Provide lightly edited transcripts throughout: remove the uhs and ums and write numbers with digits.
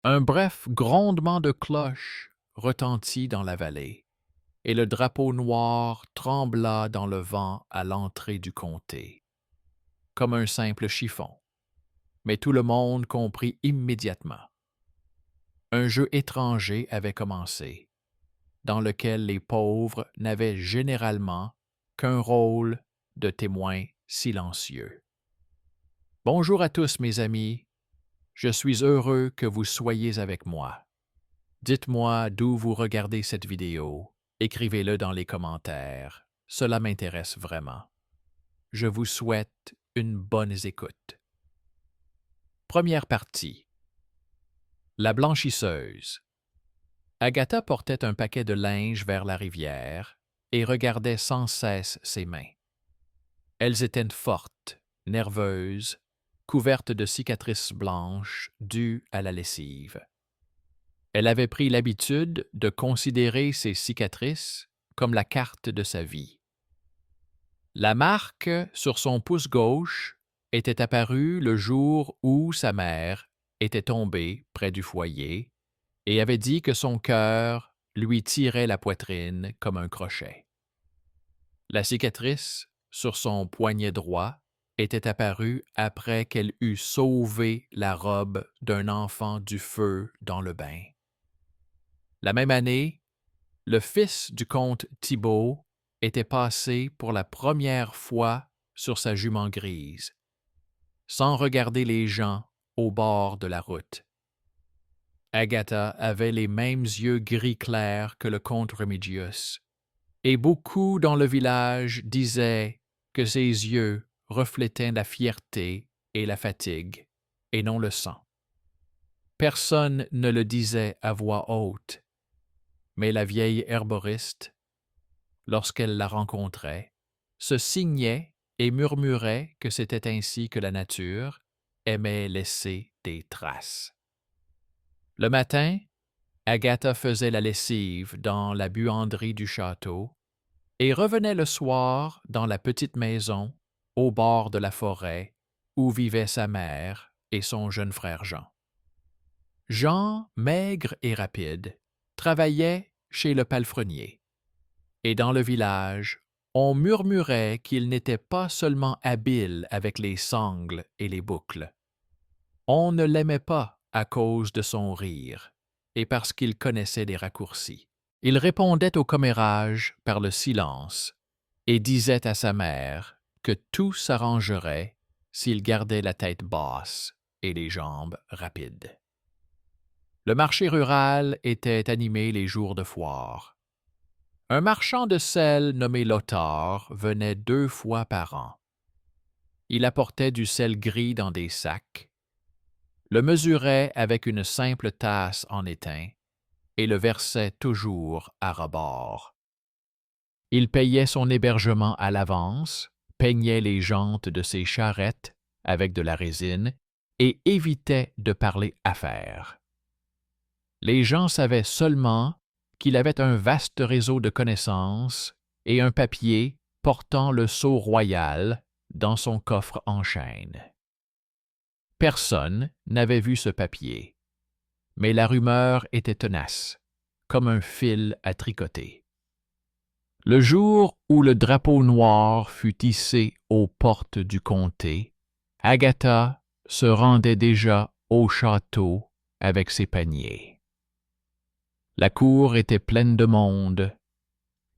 Un bref grondement de cloche retentit dans la vallée, et le drapeau noir trembla dans le vent à l'entrée du comté, comme un simple chiffon. Mais tout le monde comprit immédiatement. Un jeu étranger avait commencé, dans lequel les pauvres n'avaient généralement qu'un rôle de témoins silencieux. Bonjour à tous, mes amis. Je suis heureux que vous soyez avec moi. Dites-moi d'où vous regardez cette vidéo. Écrivez-le dans les commentaires. Cela m'intéresse vraiment. Je vous souhaite une bonne écoute. Première partie. La blanchisseuse. Agatha portait un paquet de linge vers la rivière et regardait sans cesse ses mains. Elles étaient fortes, nerveuses, couvertes de cicatrices blanches dues à la lessive. Elle avait pris l'habitude de considérer ces cicatrices comme la carte de sa vie. La marque sur son pouce gauche était apparue le jour où sa mère était tombée près du foyer et avait dit que son cœur lui tirait la poitrine comme un crochet. La cicatrice sur son poignet droit était apparue après qu'elle eut sauvé la robe d'un enfant du feu dans le bain. La même année, le fils du comte Thibault était passé pour la première fois sur sa jument grise, sans regarder les gens au bord de la route. Agatha avait les mêmes yeux gris clairs que le comte Remigius, et beaucoup dans le village disaient que ses yeux reflétaient la fierté et la fatigue, et non le sang. Personne ne le disait à voix haute, mais la vieille herboriste, lorsqu'elle la rencontrait, se signait et murmurait que c'était ainsi que la nature aimait laisser des traces. Le matin, Agatha faisait la lessive dans la buanderie du château et revenait le soir dans la petite maison au bord de la forêt où vivaient sa mère et son jeune frère Jean. Jean, maigre et rapide, travaillait chez le palefrenier. Et dans le village, on murmurait qu'il n'était pas seulement habile avec les sangles et les boucles. On ne l'aimait pas à cause de son rire et parce qu'il connaissait des raccourcis. Il répondait au commérage par le silence et disait à sa mère que tout s'arrangerait s'il gardait la tête basse et les jambes rapides. Le marché rural était animé les jours de foire. Un marchand de sel nommé Lothar venait 2 fois par an. Il apportait du sel gris dans des sacs, le mesurait avec une simple tasse en étain et le versait toujours à rebord. Il payait son hébergement à l'avance, peignait les jantes de ses charrettes avec de la résine et évitait de parler affaires. Les gens savaient seulement qu'il avait un vaste réseau de connaissances et un papier portant le sceau royal dans son coffre en chêne. Personne n'avait vu ce papier, mais la rumeur était tenace, comme un fil à tricoter. Le jour où le drapeau noir fut hissé aux portes du comté, Agatha se rendait déjà au château avec ses paniers. La cour était pleine de monde.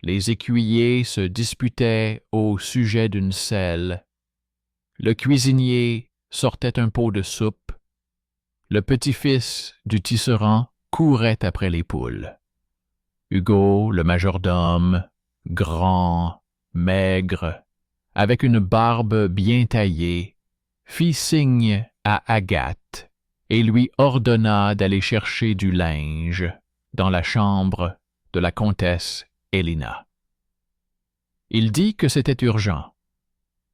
Les écuyers se disputaient au sujet d'une selle. Le cuisinier sortait un pot de soupe. Le petit-fils du tisserand courait après les poules. Hugo, le majordome, grand, maigre, avec une barbe bien taillée, fit signe à Agathe et lui ordonna d'aller chercher du linge dans la chambre de la comtesse Elena. Il dit que c'était urgent,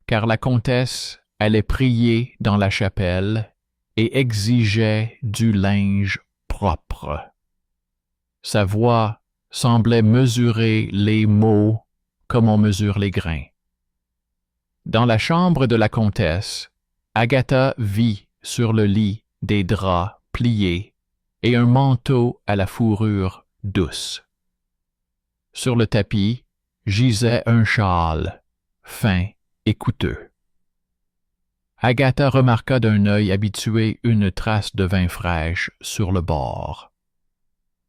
car la comtesse allait prier dans la chapelle et exigeait du linge propre. Sa voix semblait mesurer les mots comme on mesure les grains. Dans la chambre de la comtesse, Agatha vit sur le lit des draps pliés et un manteau à la fourrure douce. Sur le tapis gisait un châle, fin et coûteux. Agatha remarqua d'un œil habitué une trace de vin fraîche sur le bord,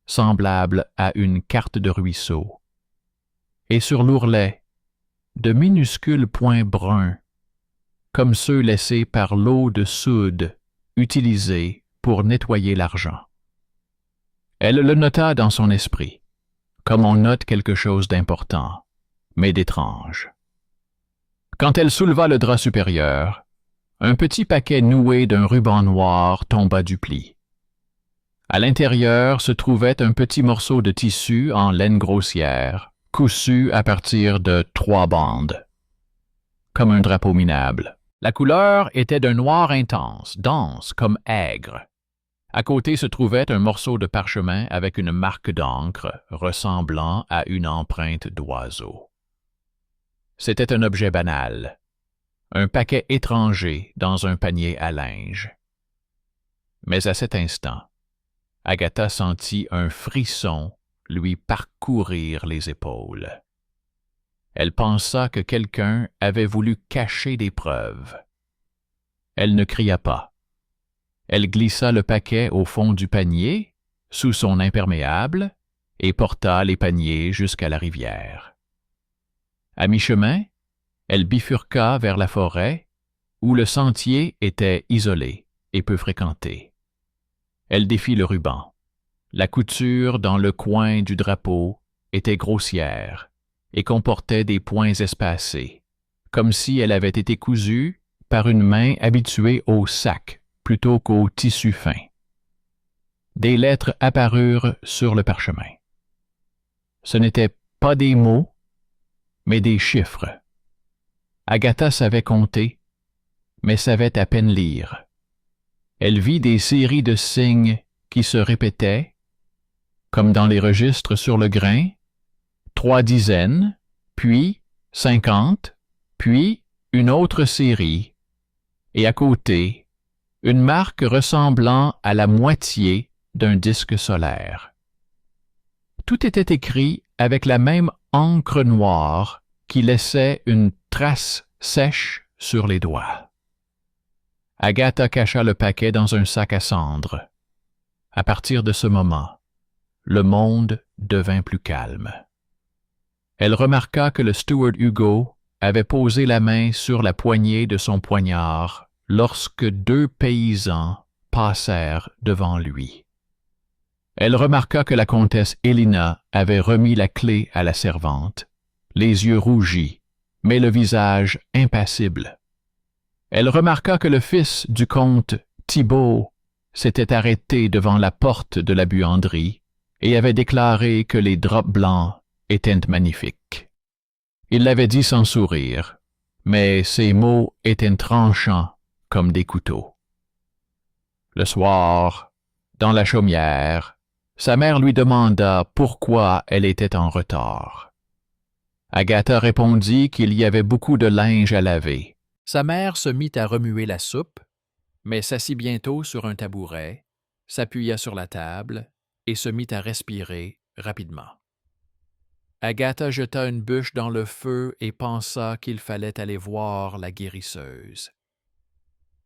semblable à une carte de ruisseau, et sur l'ourlet, de minuscules points bruns, comme ceux laissés par l'eau de soude utilisée pour nettoyer l'argent. Elle le nota dans son esprit, comme on note quelque chose d'important, mais d'étrange. Quand elle souleva le drap supérieur, un petit paquet noué d'un ruban noir tomba du pli. À l'intérieur se trouvait un petit morceau de tissu en laine grossière, cousu à partir de 3 bandes, comme un drapeau minable. La couleur était d'un noir intense, dense comme aigre. À côté se trouvait un morceau de parchemin avec une marque d'encre ressemblant à une empreinte d'oiseau. C'était un objet banal, un paquet étranger dans un panier à linge. Mais à cet instant, Agatha sentit un frisson lui parcourir les épaules. Elle pensa que quelqu'un avait voulu cacher des preuves. Elle ne cria pas. Elle glissa le paquet au fond du panier, sous son imperméable, et porta les paniers jusqu'à la rivière. À mi-chemin, elle bifurqua vers la forêt, où le sentier était isolé et peu fréquenté. Elle défit le ruban. La couture dans le coin du drapeau était grossière et comportait des points espacés, comme si elle avait été cousue par une main habituée au sac plutôt qu'au tissu fin. Des lettres apparurent sur le parchemin. Ce n'étaient pas des mots, mais des chiffres. Agatha savait compter, mais savait à peine lire. Elle vit des séries de signes qui se répétaient, comme dans les registres sur le grain, 3 dizaines, puis 50, puis une autre série, et à côté, une marque ressemblant à la moitié d'un disque solaire. Tout était écrit avec la même encre noire qui laissait une trace sèche sur les doigts. Agatha cacha le paquet dans un sac à cendres. À partir de ce moment, le monde devint plus calme. Elle remarqua que le steward Hugo avait posé la main sur la poignée de son poignard lorsque 2 paysans passèrent devant lui. Elle remarqua que la comtesse Helena avait remis la clé à la servante, les yeux rougis, mais le visage impassible. Elle remarqua que le fils du comte Thibault s'était arrêté devant la porte de la buanderie et avait déclaré que les draps blancs étaient magnifiques. Il l'avait dit sans sourire, mais ses mots étaient tranchants comme des couteaux. Le soir, dans la chaumière, sa mère lui demanda pourquoi elle était en retard. Agatha répondit qu'il y avait beaucoup de linge à laver. Sa mère se mit à remuer la soupe, mais s'assit bientôt sur un tabouret, s'appuya sur la table et se mit à respirer rapidement. Agatha jeta une bûche dans le feu et pensa qu'il fallait aller voir la guérisseuse.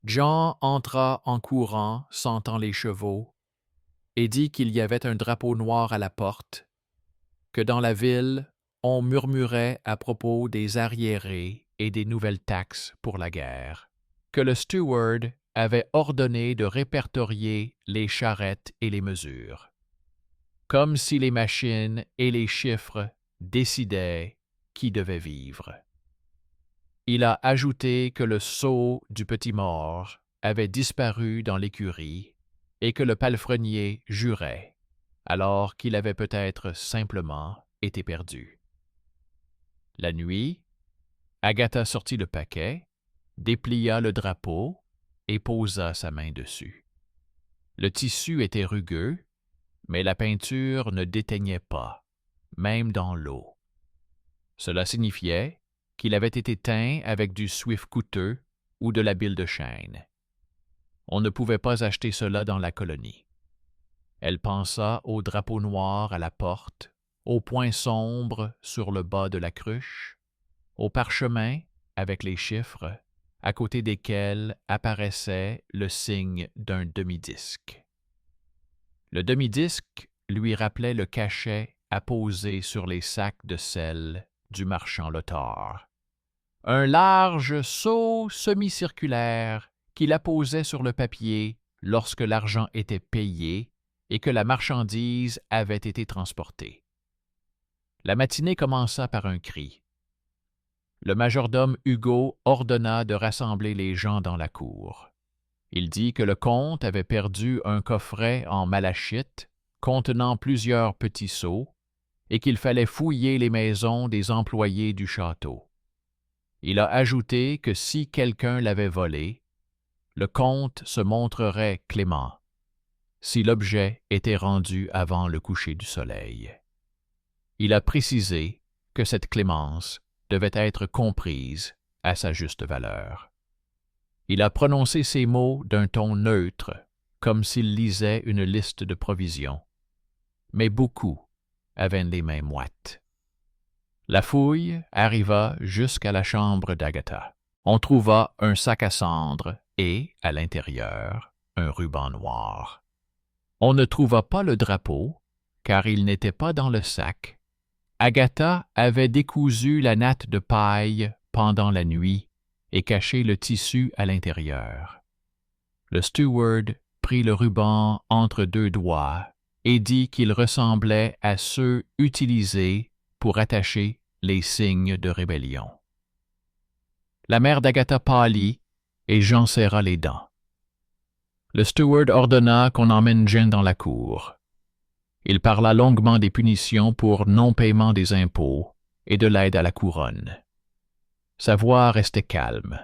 Jean entra en courant, sentant les chevaux, et dit qu'il y avait un drapeau noir à la porte, que dans la ville, on murmurait à propos des arriérés et des nouvelles taxes pour la guerre, que le steward avait ordonné de répertorier les charrettes et les mesures, comme si les machines et les chiffres décidaient qui devait vivre. Il a ajouté que le sceau du petit mort avait disparu dans l'écurie et que le palefrenier jurait, alors qu'il avait peut-être simplement été perdu. La nuit, Agatha sortit le paquet, déplia le drapeau et posa sa main dessus. Le tissu était rugueux, mais la peinture ne déteignait pas, même dans l'eau. Cela signifiait qu'il avait été teint avec du suif coûteux ou de la bile de chêne. On ne pouvait pas acheter cela dans la colonie. Elle pensa au drapeau noir à la porte, au point sombre sur le bas de la cruche, au parchemin avec les chiffres, à côté desquels apparaissait le signe d'un demi-disque. Le demi-disque lui rappelait le cachet apposé sur les sacs de sel du marchand Lothar. Un large seau semi-circulaire qu'il apposait sur le papier lorsque l'argent était payé et que la marchandise avait été transportée. La matinée commença par un cri. Le majordome Hugo ordonna de rassembler les gens dans la cour. Il dit que le comte avait perdu un coffret en malachite contenant plusieurs petits seaux et qu'il fallait fouiller les maisons des employés du château. Il a ajouté que si quelqu'un l'avait volé, le comte se montrerait clément, si l'objet était rendu avant le coucher du soleil. Il a précisé que cette clémence devait être comprise à sa juste valeur. Il a prononcé ces mots d'un ton neutre, comme s'il lisait une liste de provisions. Mais beaucoup avaient les mains moites. La fouille arriva jusqu'à la chambre d'Agatha. On trouva un sac à cendres et, à l'intérieur, un ruban noir. On ne trouva pas le drapeau, car il n'était pas dans le sac. Agatha avait décousu la natte de paille pendant la nuit et caché le tissu à l'intérieur. Le steward prit le ruban entre deux doigts et dit qu'il ressemblait à ceux utilisés pour attacher les signes de rébellion. La mère d'Agatha pâlit et Jean serra les dents. Le steward ordonna qu'on emmène Jane dans la cour. Il parla longuement des punitions pour non-paiement des impôts et de l'aide à la couronne. Sa voix restait calme.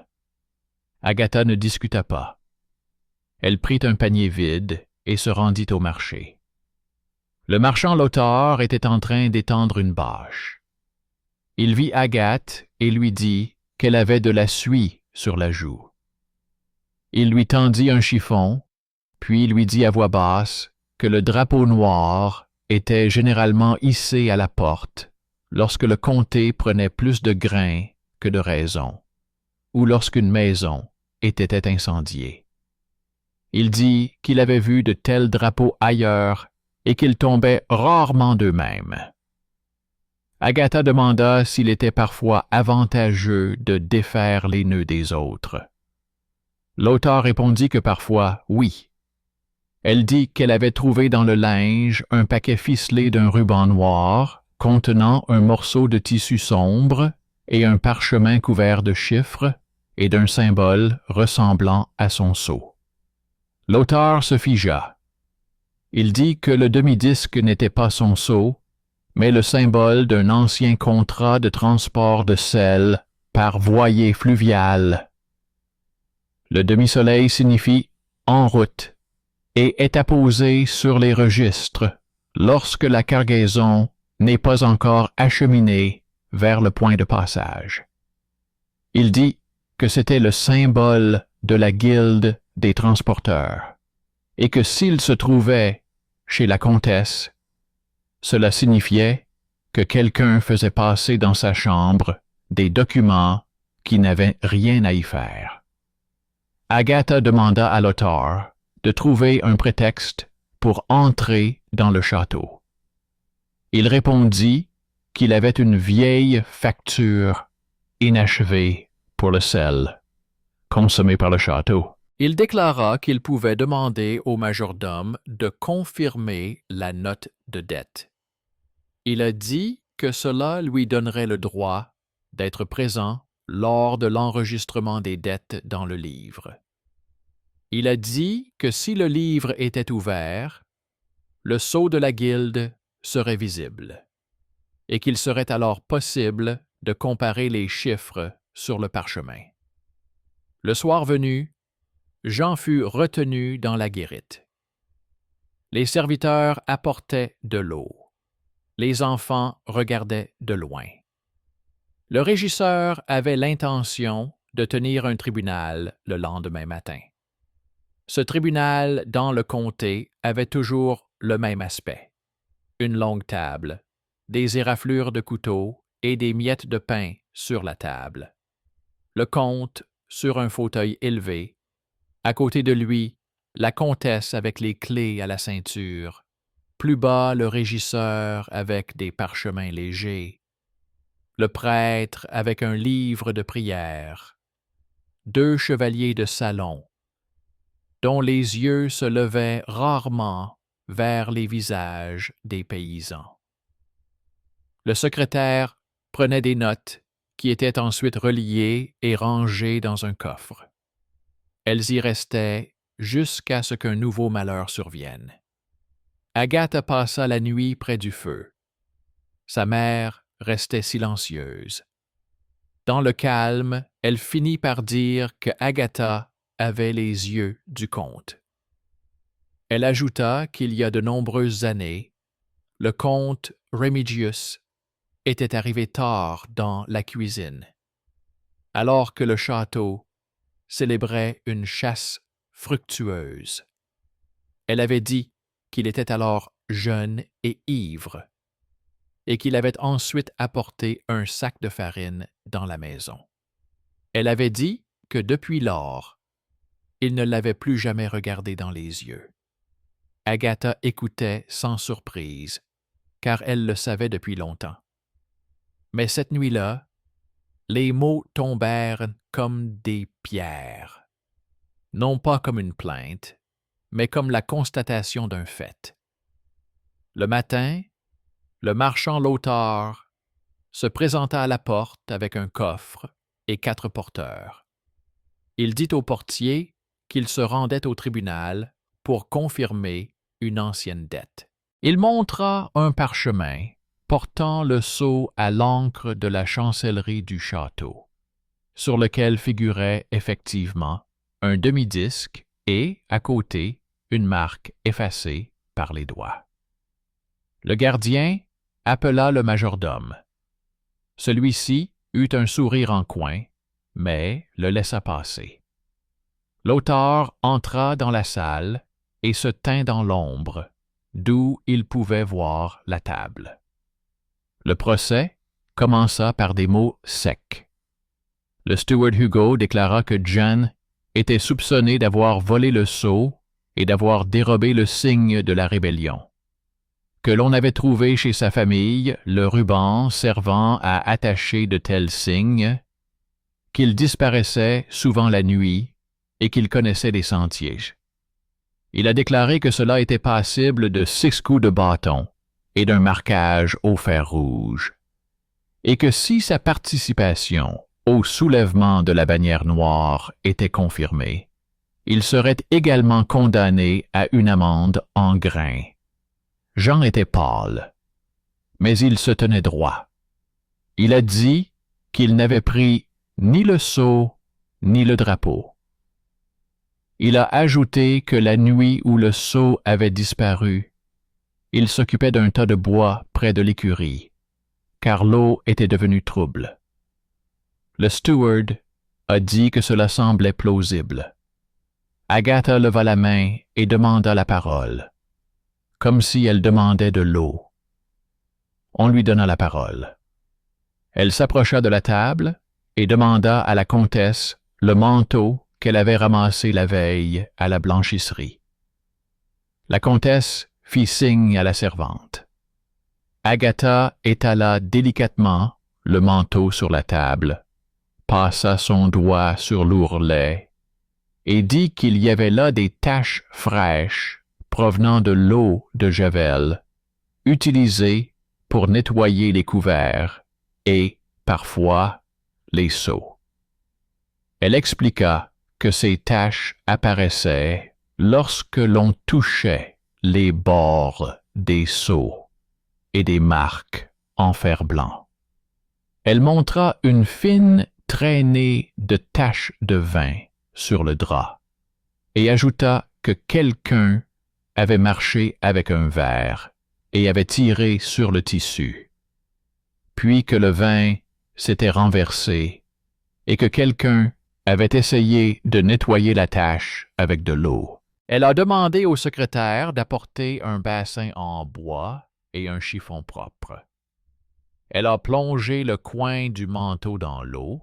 Agatha ne discuta pas. Elle prit un panier vide et se rendit au marché. Le marchand Lothar était en train d'étendre une bâche. Il vit Agathe et lui dit qu'elle avait de la suie sur la joue. Il lui tendit un chiffon, puis lui dit à voix basse que le drapeau noir était généralement hissé à la porte lorsque le comté prenait plus de grain que de raison, ou lorsqu'une maison était incendiée. Il dit qu'il avait vu de tels drapeaux ailleurs et qu'ils tombaient rarement d'eux-mêmes. Agatha demanda s'il était parfois avantageux de défaire les nœuds des autres. Lothar répondit que parfois, oui. Elle dit qu'elle avait trouvé dans le linge un paquet ficelé d'un ruban noir contenant un morceau de tissu sombre et un parchemin couvert de chiffres et d'un symbole ressemblant à son sceau. Lothar se figea. Il dit que le demi-disque n'était pas son sceau, mais le symbole d'un ancien contrat de transport de sel par voilier fluvial. Le demi-soleil signifie « en route » et est apposé sur les registres lorsque la cargaison n'est pas encore acheminée vers le point de passage. Il dit que c'était le symbole de la guilde des transporteurs et que s'il se trouvait chez la comtesse, cela signifiait que quelqu'un faisait passer dans sa chambre des documents qui n'avaient rien à y faire. Agatha demanda à Lothar de trouver un prétexte pour entrer dans le château. Il répondit qu'il avait une vieille facture inachevée pour le sel, consommé par le château. Il déclara qu'il pouvait demander au majordome de confirmer la note de dette. Il a dit que cela lui donnerait le droit d'être présent lors de l'enregistrement des dettes dans le livre. Il a dit que si le livre était ouvert, le sceau de la guilde serait visible et qu'il serait alors possible de comparer les chiffres sur le parchemin. Le soir venu, Jean fut retenu dans la guérite. Les serviteurs apportaient de l'eau. Les enfants regardaient de loin. Le régisseur avait l'intention de tenir un tribunal le lendemain matin. Ce tribunal dans le comté avait toujours le même aspect. Une longue table, des éraflures de couteaux et des miettes de pain sur la table. Le comte sur un fauteuil élevé. À côté de lui, la comtesse avec les clés à la ceinture. Plus bas, le régisseur avec des parchemins légers. Le prêtre avec un livre de prière. 2 chevaliers de salon, dont les yeux se levaient rarement vers les visages des paysans. Le secrétaire prenait des notes qui étaient ensuite reliées et rangées dans un coffre. Elles y restaient jusqu'à ce qu'un nouveau malheur survienne. Agathe passa la nuit près du feu. Sa mère restait silencieuse. Dans le calme, elle finit par dire que Agatha avait les yeux du comte. Elle ajouta qu'il y a de nombreuses années, le comte Remigius était arrivé tard dans la cuisine, alors que le château célébrait une chasse fructueuse. Elle avait dit qu'il était alors jeune et ivre, et qu'il avait ensuite apporté un sac de farine dans la maison. Elle avait dit que depuis lors, il ne l'avait plus jamais regardé dans les yeux. Agatha écoutait sans surprise, car elle le savait depuis longtemps. Mais cette nuit-là, les mots tombèrent comme des pierres, non pas comme une plainte, mais comme la constatation d'un fait. Le matin, le marchand Lautar se présenta à la porte avec un coffre et 4 porteurs. Il dit au portier qu'il se rendait au tribunal pour confirmer une ancienne dette. Il montra un parchemin portant le sceau à l'encre de la chancellerie du château, sur lequel figurait effectivement un demi-disque et, à côté, une marque effacée par les doigts. Le gardien appela le majordome. Celui-ci eut un sourire en coin, mais le laissa passer. L'auteur entra dans la salle et se tint dans l'ombre, d'où il pouvait voir la table. Le procès commença par des mots secs. Le steward Hugo déclara que John était soupçonné d'avoir volé le sceau et d'avoir dérobé le signe de la rébellion, que l'on avait trouvé chez sa famille le ruban servant à attacher de tels signes, qu'il disparaissait souvent la nuit et qu'il connaissait des sentiers. Il a déclaré que cela était passible de 6 coups de bâton et d'un marquage au fer rouge, et que si sa participation au soulèvement de la bannière noire était confirmée, il serait également condamné à une amende en grains. Jean était pâle, mais il se tenait droit. Il a dit qu'il n'avait pris ni le sceau ni le drapeau. Il a ajouté que la nuit où le sceau avait disparu, il s'occupait d'un tas de bois près de l'écurie, car l'eau était devenue trouble. Le steward a dit que cela semblait plausible. Agatha leva la main et demanda la parole, comme si elle demandait de l'eau. On lui donna la parole. Elle s'approcha de la table et demanda à la comtesse le manteau qu'elle avait ramassé la veille à la blanchisserie. La comtesse fit signe à la servante. Agatha étala délicatement le manteau sur la table, passa son doigt sur l'ourlet et dit qu'il y avait là des taches fraîches provenant de l'eau de Javel, utilisée pour nettoyer les couverts et, parfois, les seaux. Elle expliqua que ces taches apparaissaient lorsque l'on touchait les bords des seaux et des marques en fer blanc. Elle montra une fine traînée de taches de vin sur le drap et ajouta que quelqu'un avait marché avec un verre et avait tiré sur le tissu, puis que le vin s'était renversé et que quelqu'un avait essayé de nettoyer la tache avec de l'eau. Elle a demandé au secrétaire d'apporter un bassin en bois et un chiffon propre. Elle a plongé le coin du manteau dans l'eau,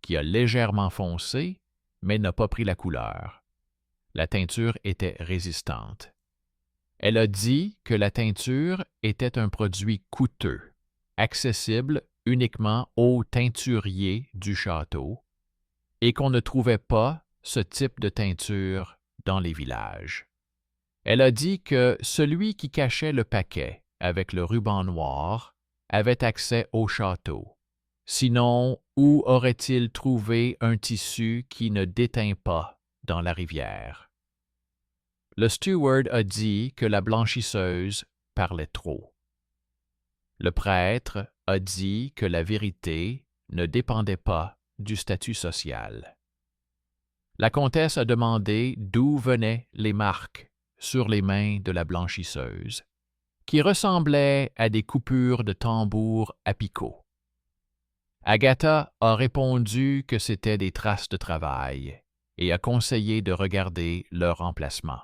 qui a légèrement foncé, mais n'a pas pris la couleur. La teinture était résistante. Elle a dit que la teinture était un produit coûteux, accessible uniquement aux teinturiers du château, et qu'on ne trouvait pas ce type de teinture dans les villages. Elle a dit que celui qui cachait le paquet avec le ruban noir avait accès au château. Sinon, où aurait-il trouvé un tissu qui ne déteint pas dans la rivière? Le steward a dit que la blanchisseuse parlait trop. Le prêtre a dit que la vérité ne dépendait pas du statut social. La comtesse a demandé d'où venaient les marques sur les mains de la blanchisseuse, qui ressemblaient à des coupures de tambour à picot. Agatha a répondu que c'étaient des traces de travail et a conseillé de regarder leur emplacement.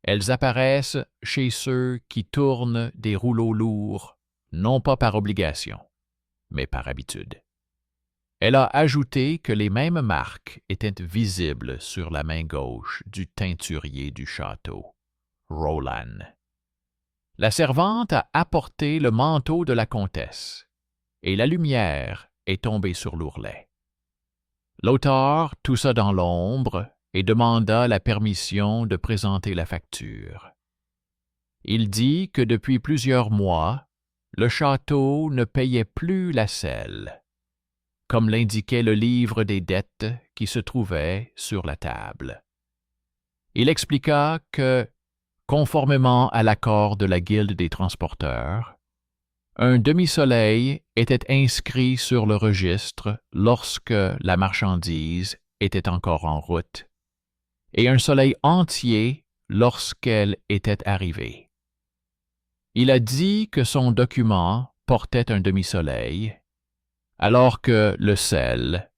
Elles apparaissent chez ceux qui tournent des rouleaux lourds, non pas par obligation, mais par habitude. Elle a ajouté que les mêmes marques étaient visibles sur la main gauche du teinturier du château, Roland. La servante a apporté le manteau de la comtesse, et la lumière est tombée sur l'ourlet. L'auteur toussa dans l'ombre et demanda la permission de présenter la facture. Il dit que depuis plusieurs mois, le château ne payait plus la selle, comme l'indiquait le livre des dettes qui se trouvait sur la table. Il expliqua que, conformément à l'accord de la Guilde des transporteurs, un demi-soleil était inscrit sur le registre lorsque la marchandise était encore en route, et un soleil entier lorsqu'elle était arrivée. Il a dit que son document portait un demi-soleil, alors que le sel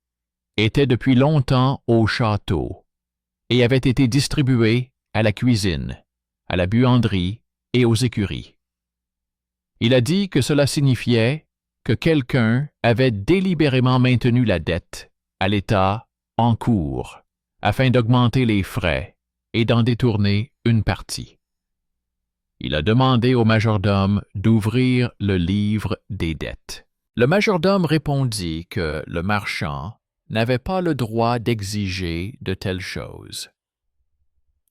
était depuis longtemps au château et avait été distribué à la cuisine, à la buanderie et aux écuries. Il a dit que cela signifiait que quelqu'un avait délibérément maintenu la dette à l'état en cours afin d'augmenter les frais et d'en détourner une partie. Il a demandé au majordome d'ouvrir le livre des dettes. Le majordome répondit que le marchand n'avait pas le droit d'exiger de telles choses.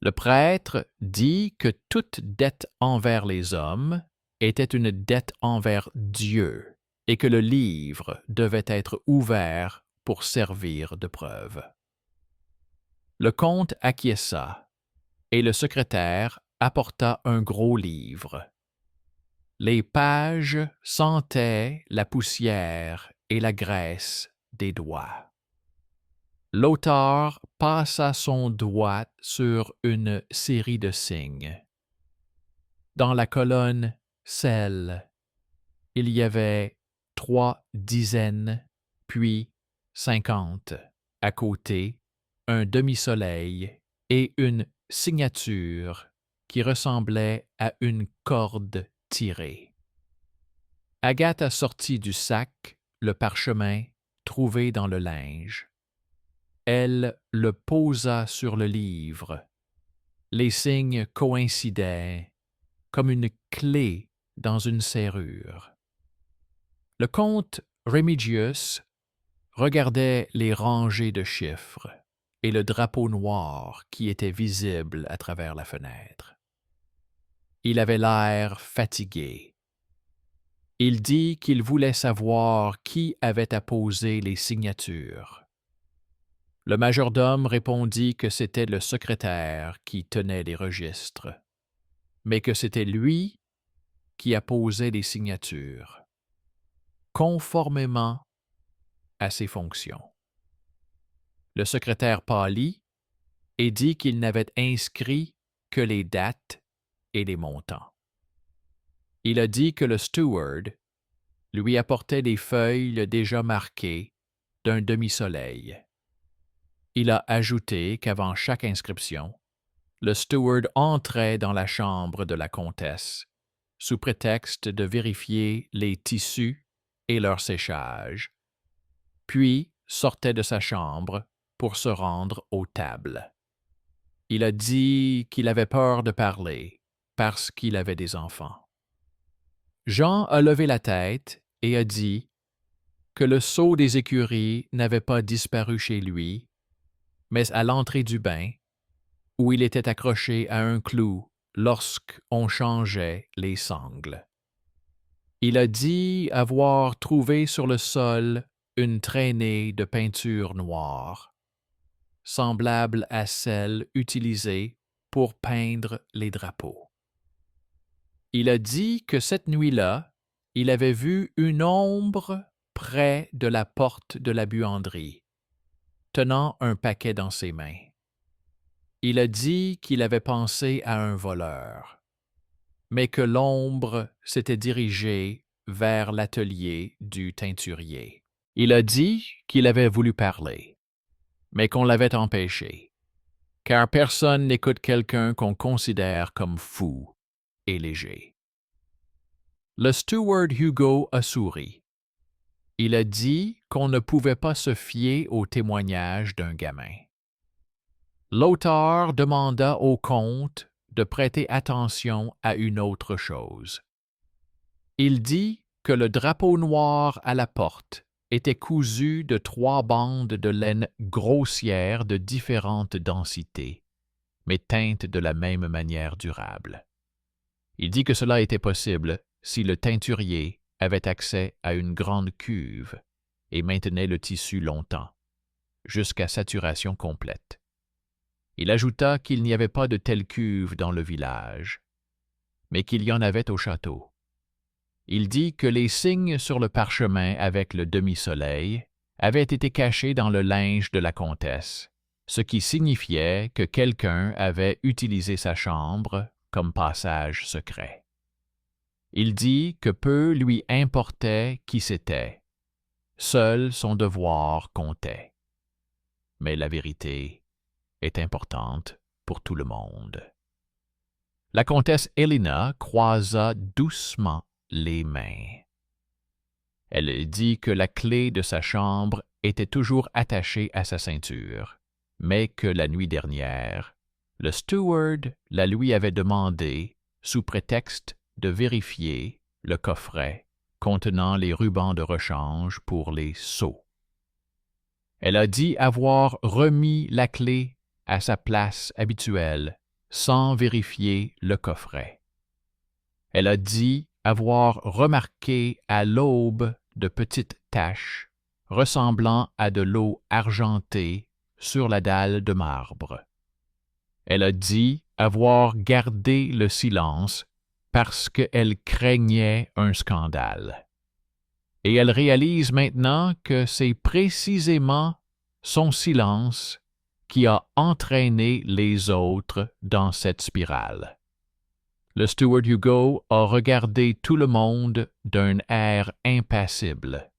Le prêtre dit que toute dette envers les hommes était une dette envers Dieu et que le livre devait être ouvert pour servir de preuve. Le comte acquiesça et le secrétaire apporta un gros livre. Les pages sentaient la poussière et la graisse des doigts. L'auteur passa son doigt sur une série de signes. Dans la colonne « Celle », il y avait 3 dizaines, puis 50. À côté, un demi-soleil et une signature qui ressemblait à une corde tirée. Agathe a sorti du sac le parchemin trouvé dans le linge. Elle le posa sur le livre. Les signes coïncidaient, comme une clé dans une serrure. Le comte Remigius regardait les rangées de chiffres et le drapeau noir qui était visible à travers la fenêtre. Il avait l'air fatigué. Il dit qu'il voulait savoir qui avait apposé les signatures. Le majordome répondit que c'était le secrétaire qui tenait les registres, mais que c'était lui qui apposait les signatures, conformément à ses fonctions. Le secrétaire pâlit et dit qu'il n'avait inscrit que les dates et les montants. Il a dit que le steward lui apportait des feuilles déjà marquées d'un demi-soleil. Il a ajouté qu'avant chaque inscription, le steward entrait dans la chambre de la comtesse, sous prétexte de vérifier les tissus et leur séchage, puis sortait de sa chambre pour se rendre aux tables. Il a dit qu'il avait peur de parler parce qu'il avait des enfants. Jean a levé la tête et a dit que le seau des écuries n'avait pas disparu chez lui, mais à l'entrée du bain, où il était accroché à un clou lorsqu'on changeait les sangles. Il a dit avoir trouvé sur le sol une traînée de peinture noire, semblable à celle utilisée pour peindre les drapeaux. Il a dit que cette nuit-là, il avait vu une ombre près de la porte de la buanderie, tenant un paquet dans ses mains. Il a dit qu'il avait pensé à un voleur, mais que l'ombre s'était dirigée vers l'atelier du teinturier. Il a dit qu'il avait voulu parler, mais qu'on l'avait empêché, car personne n'écoute quelqu'un qu'on considère comme fou et léger. Le steward Hugo a souri. Il a dit qu'on ne pouvait pas se fier au témoignage d'un gamin. L'auteur demanda au comte de prêter attention à une autre chose. Il dit que le drapeau noir à la porte était cousu de 3 bandes de laine grossière de différentes densités, mais teintes de la même manière durable. Il dit que cela était possible si le teinturier avait accès à une grande cuve et maintenait le tissu longtemps, jusqu'à saturation complète. Il ajouta qu'il n'y avait pas de telle cuve dans le village, mais qu'il y en avait au château. Il dit que les signes sur le parchemin avec le demi-soleil avaient été cachés dans le linge de la comtesse, ce qui signifiait que quelqu'un avait utilisé sa chambre comme passage secret. Il dit que peu lui importait qui c'était. Seul son devoir comptait. Mais la vérité est importante pour tout le monde. La comtesse Helena croisa doucement les mains. Elle dit que la clé de sa chambre était toujours attachée à sa ceinture, mais que la nuit dernière, le steward la lui avait demandé sous prétexte de vérifier le coffret contenant les rubans de rechange pour les sceaux. Elle a dit avoir remis la clé à sa place habituelle sans vérifier le coffret. Elle a dit avoir remarqué à l'aube de petites taches ressemblant à de l'eau argentée sur la dalle de marbre. Elle a dit avoir gardé le silence parce qu'elle craignait un scandale. Et elle réalise maintenant que c'est précisément son silence qui a entraîné les autres dans cette spirale. Le steward Hugo a regardé tout le monde d'un air impassible.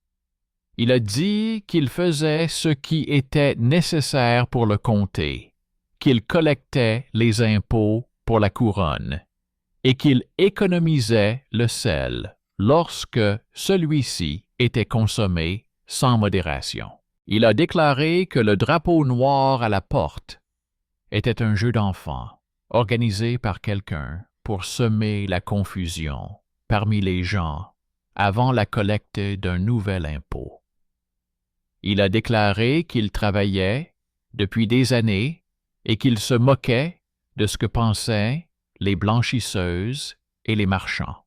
Il a dit qu'il faisait ce qui était nécessaire pour le comté, qu'il collectait les impôts pour la couronne et qu'il économisait le sel lorsque celui-ci était consommé sans modération. Il a déclaré que le drapeau noir à la porte était un jeu d'enfant organisé par quelqu'un pour semer la confusion parmi les gens avant la collecte d'un nouvel impôt. Il a déclaré qu'il travaillait depuis des années et qu'il se moquait de ce que pensaient les blanchisseuses et les marchands.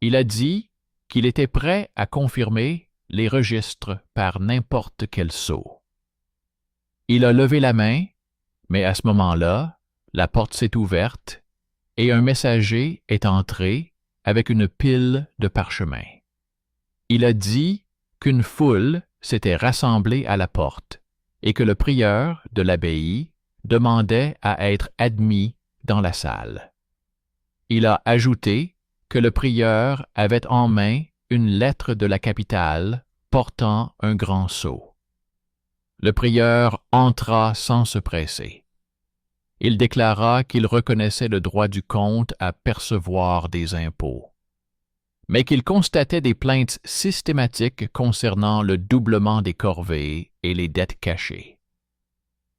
Il a dit qu'il était prêt à confirmer les registres par n'importe quel sceau. Il a levé la main, mais à ce moment-là, la porte s'est ouverte et un messager est entré avec une pile de parchemins. Il a dit qu'une foule s'était rassemblée à la porte et que le prieur de l'abbaye demandait à être admis dans la salle. Il a ajouté que le prieur avait en main une lettre de la capitale portant un grand sceau. Le prieur entra sans se presser. Il déclara qu'il reconnaissait le droit du comte à percevoir des impôts, mais qu'il constatait des plaintes systématiques concernant le doublement des corvées et les dettes cachées.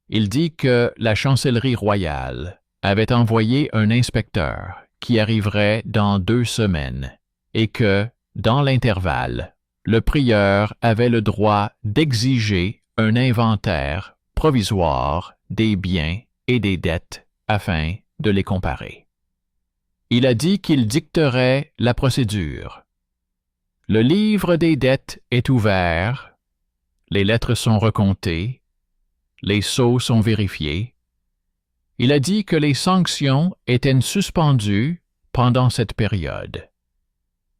Il dit que la chancellerie royale avait envoyé un inspecteur qui arriverait dans 2 semaines et que, dans l'intervalle, le prieur avait le droit d'exiger un inventaire provisoire des biens et des dettes afin de les comparer. Il a dit qu'il dicterait la procédure. Le livre des dettes est ouvert, les lettres sont recomptées, les sceaux sont vérifiés. Il a dit que les sanctions étaient suspendues pendant cette période.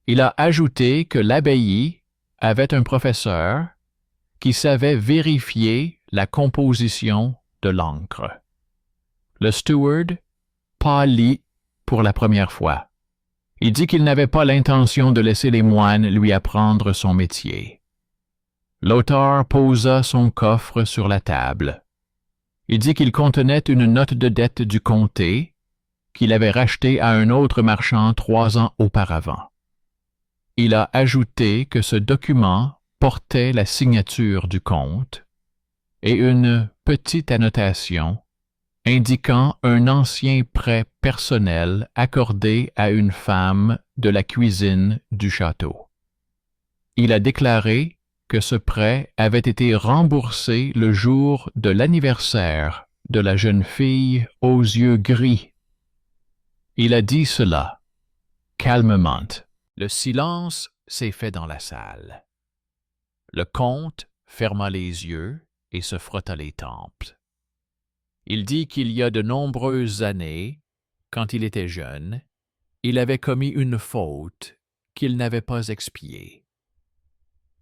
Il a ajouté que l'abbaye avait un professeur qui savait vérifier la composition de l'encre. Le steward pâlit pour la première fois. Il dit qu'il n'avait pas l'intention de laisser les moines lui apprendre son métier. L'auteur posa son coffre sur la table. Il dit qu'il contenait une note de dette du comté qu'il avait rachetée à un autre marchand 3 ans auparavant. Il a ajouté que ce document portait la signature du comte et une petite annotation indiquant un ancien prêt personnel accordé à une femme de la cuisine du château. Il a déclaré que ce prêt avait été remboursé le jour de l'anniversaire de la jeune fille aux yeux gris. Il a dit cela, calmement. Le silence s'est fait dans la salle. Le comte ferma les yeux et se frotta les tempes. Il dit qu'il y a de nombreuses années, quand il était jeune, il avait commis une faute qu'il n'avait pas expiée.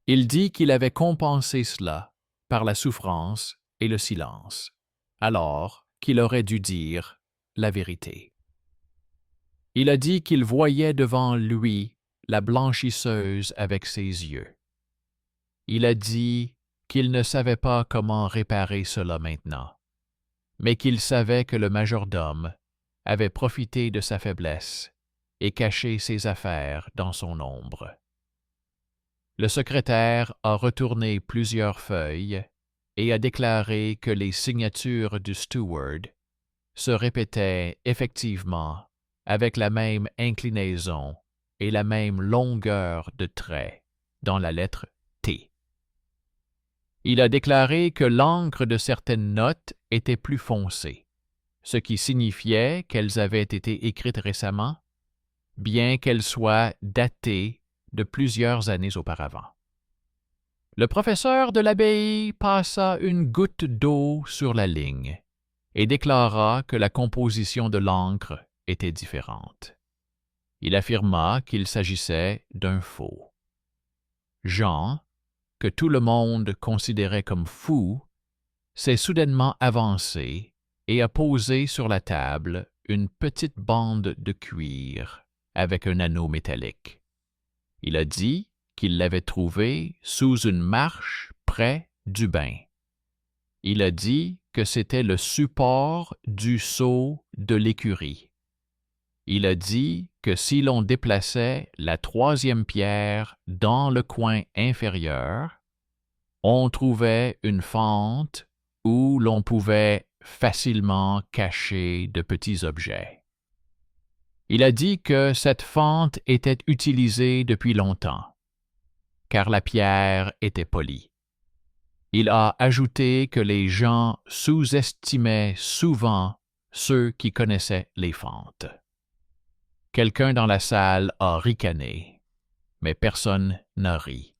Il dit qu'il avait compensé cela par la souffrance et le silence, alors qu'il aurait dû dire la vérité. Il a dit qu'il voyait devant lui la blanchisseuse avec ses yeux. Il a dit qu'il ne savait pas comment réparer cela maintenant, mais qu'il savait que le majordome avait profité de sa faiblesse et caché ses affaires dans son ombre. Le secrétaire a retourné plusieurs feuilles et a déclaré que les signatures du steward se répétaient effectivement avec la même inclinaison et la même longueur de trait dans la lettre T. Il a déclaré que l'encre de certaines notes était plus foncée, ce qui signifiait qu'elles avaient été écrites récemment, bien qu'elles soient datées de plusieurs années auparavant. Le professeur de l'abbaye passa une goutte d'eau sur la ligne et déclara que la composition de l'encre était différente. Il affirma qu'il s'agissait d'un faux. Jean, que tout le monde considérait comme fou, s'est soudainement avancé et a posé sur la table une petite bande de cuir avec un anneau métallique. Il a dit qu'il l'avait trouvée sous une marche près du bain. Il a dit que c'était le support du seau de l'écurie. Il a dit que si l'on déplaçait la 3e pierre dans le coin inférieur, on trouvait une fente où l'on pouvait facilement cacher de petits objets. Il a dit que cette fente était utilisée depuis longtemps, car la pierre était polie. Il a ajouté que les gens sous-estimaient souvent ceux qui connaissaient les fentes. Quelqu'un dans la salle a ricané, mais personne n'a ri.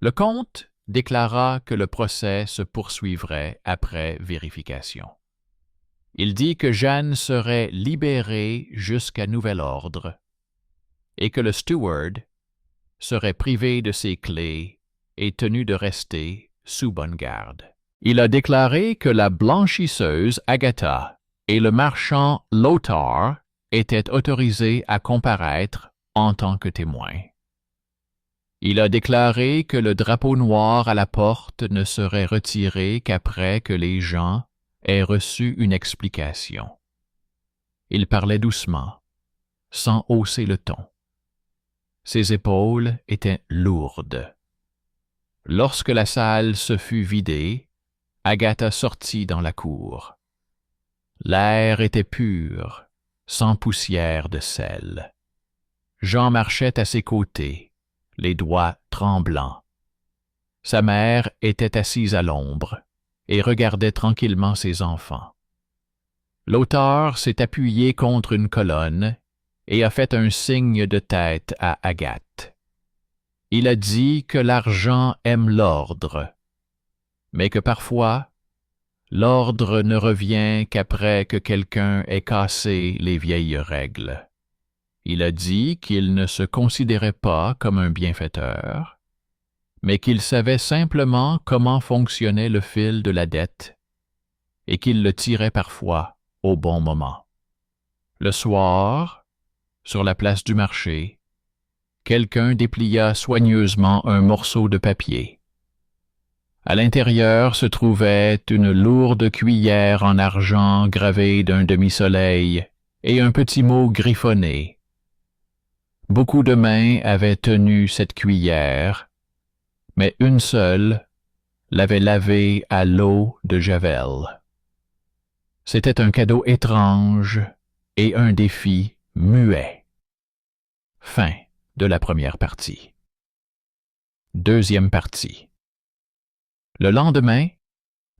Le comte déclara que le procès se poursuivrait après vérification. Il dit que Jeanne serait libérée jusqu'à nouvel ordre et que le steward serait privé de ses clés et tenu de rester sous bonne garde. Il a déclaré que la blanchisseuse Agatha et le marchand Lothar étaient autorisés à comparaître en tant que témoins. Il a déclaré que le drapeau noir à la porte ne serait retiré qu'après que les gens ait reçu une explication. Il parlait doucement, sans hausser le ton. Ses épaules étaient lourdes. Lorsque la salle se fut vidée, Agatha sortit dans la cour. L'air était pur, sans poussière de sel. Jean marchait à ses côtés, les doigts tremblants. Sa mère était assise à l'ombre et regardait tranquillement ses enfants. L'auteur s'est appuyé contre une colonne et a fait un signe de tête à Agathe. Il a dit que l'argent aime l'ordre, mais que parfois, l'ordre ne revient qu'après que quelqu'un ait cassé les vieilles règles. Il a dit qu'il ne se considérait pas comme un bienfaiteur, mais qu'il savait simplement comment fonctionnait le fil de la dette et qu'il le tirait parfois au bon moment. Le soir, sur la place du marché, quelqu'un déplia soigneusement un morceau de papier. À l'intérieur se trouvait une lourde cuillère en argent gravée d'un demi-soleil et un petit mot griffonné. Beaucoup de mains avaient tenu cette cuillère, mais une seule l'avait lavée à l'eau de Javel. C'était un cadeau étrange et un défi muet. Fin de la première partie. Deuxième partie. Le lendemain,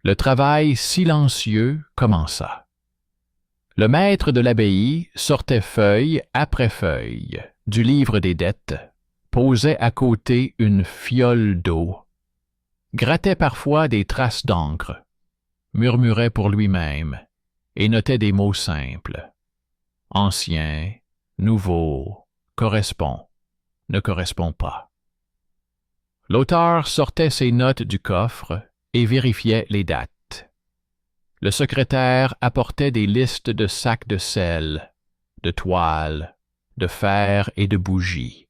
le travail silencieux commença. Le maître de l'abbaye sortait feuille après feuille du livre des dettes, posait à côté une fiole d'eau, grattait parfois des traces d'encre, murmurait pour lui-même et notait des mots simples. Ancien, nouveau, correspond, ne correspond pas. L'auteur sortait ses notes du coffre et vérifiait les dates. Le secrétaire apportait des listes de sacs de sel, de toile, de fer et de bougies.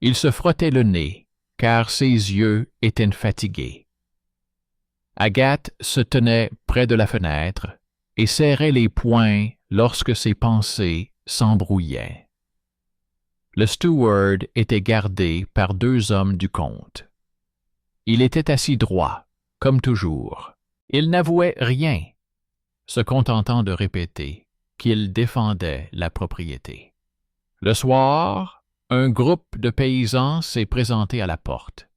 Il se frottait le nez, car ses yeux étaient fatigués. Agathe se tenait près de la fenêtre et serrait les poings lorsque ses pensées s'embrouillaient. Le steward était gardé par 2 hommes du comte. Il était assis droit, comme toujours. Il n'avouait rien, se contentant de répéter qu'il défendait la propriété. Le soir, un groupe de paysans s'est présenté à la porte.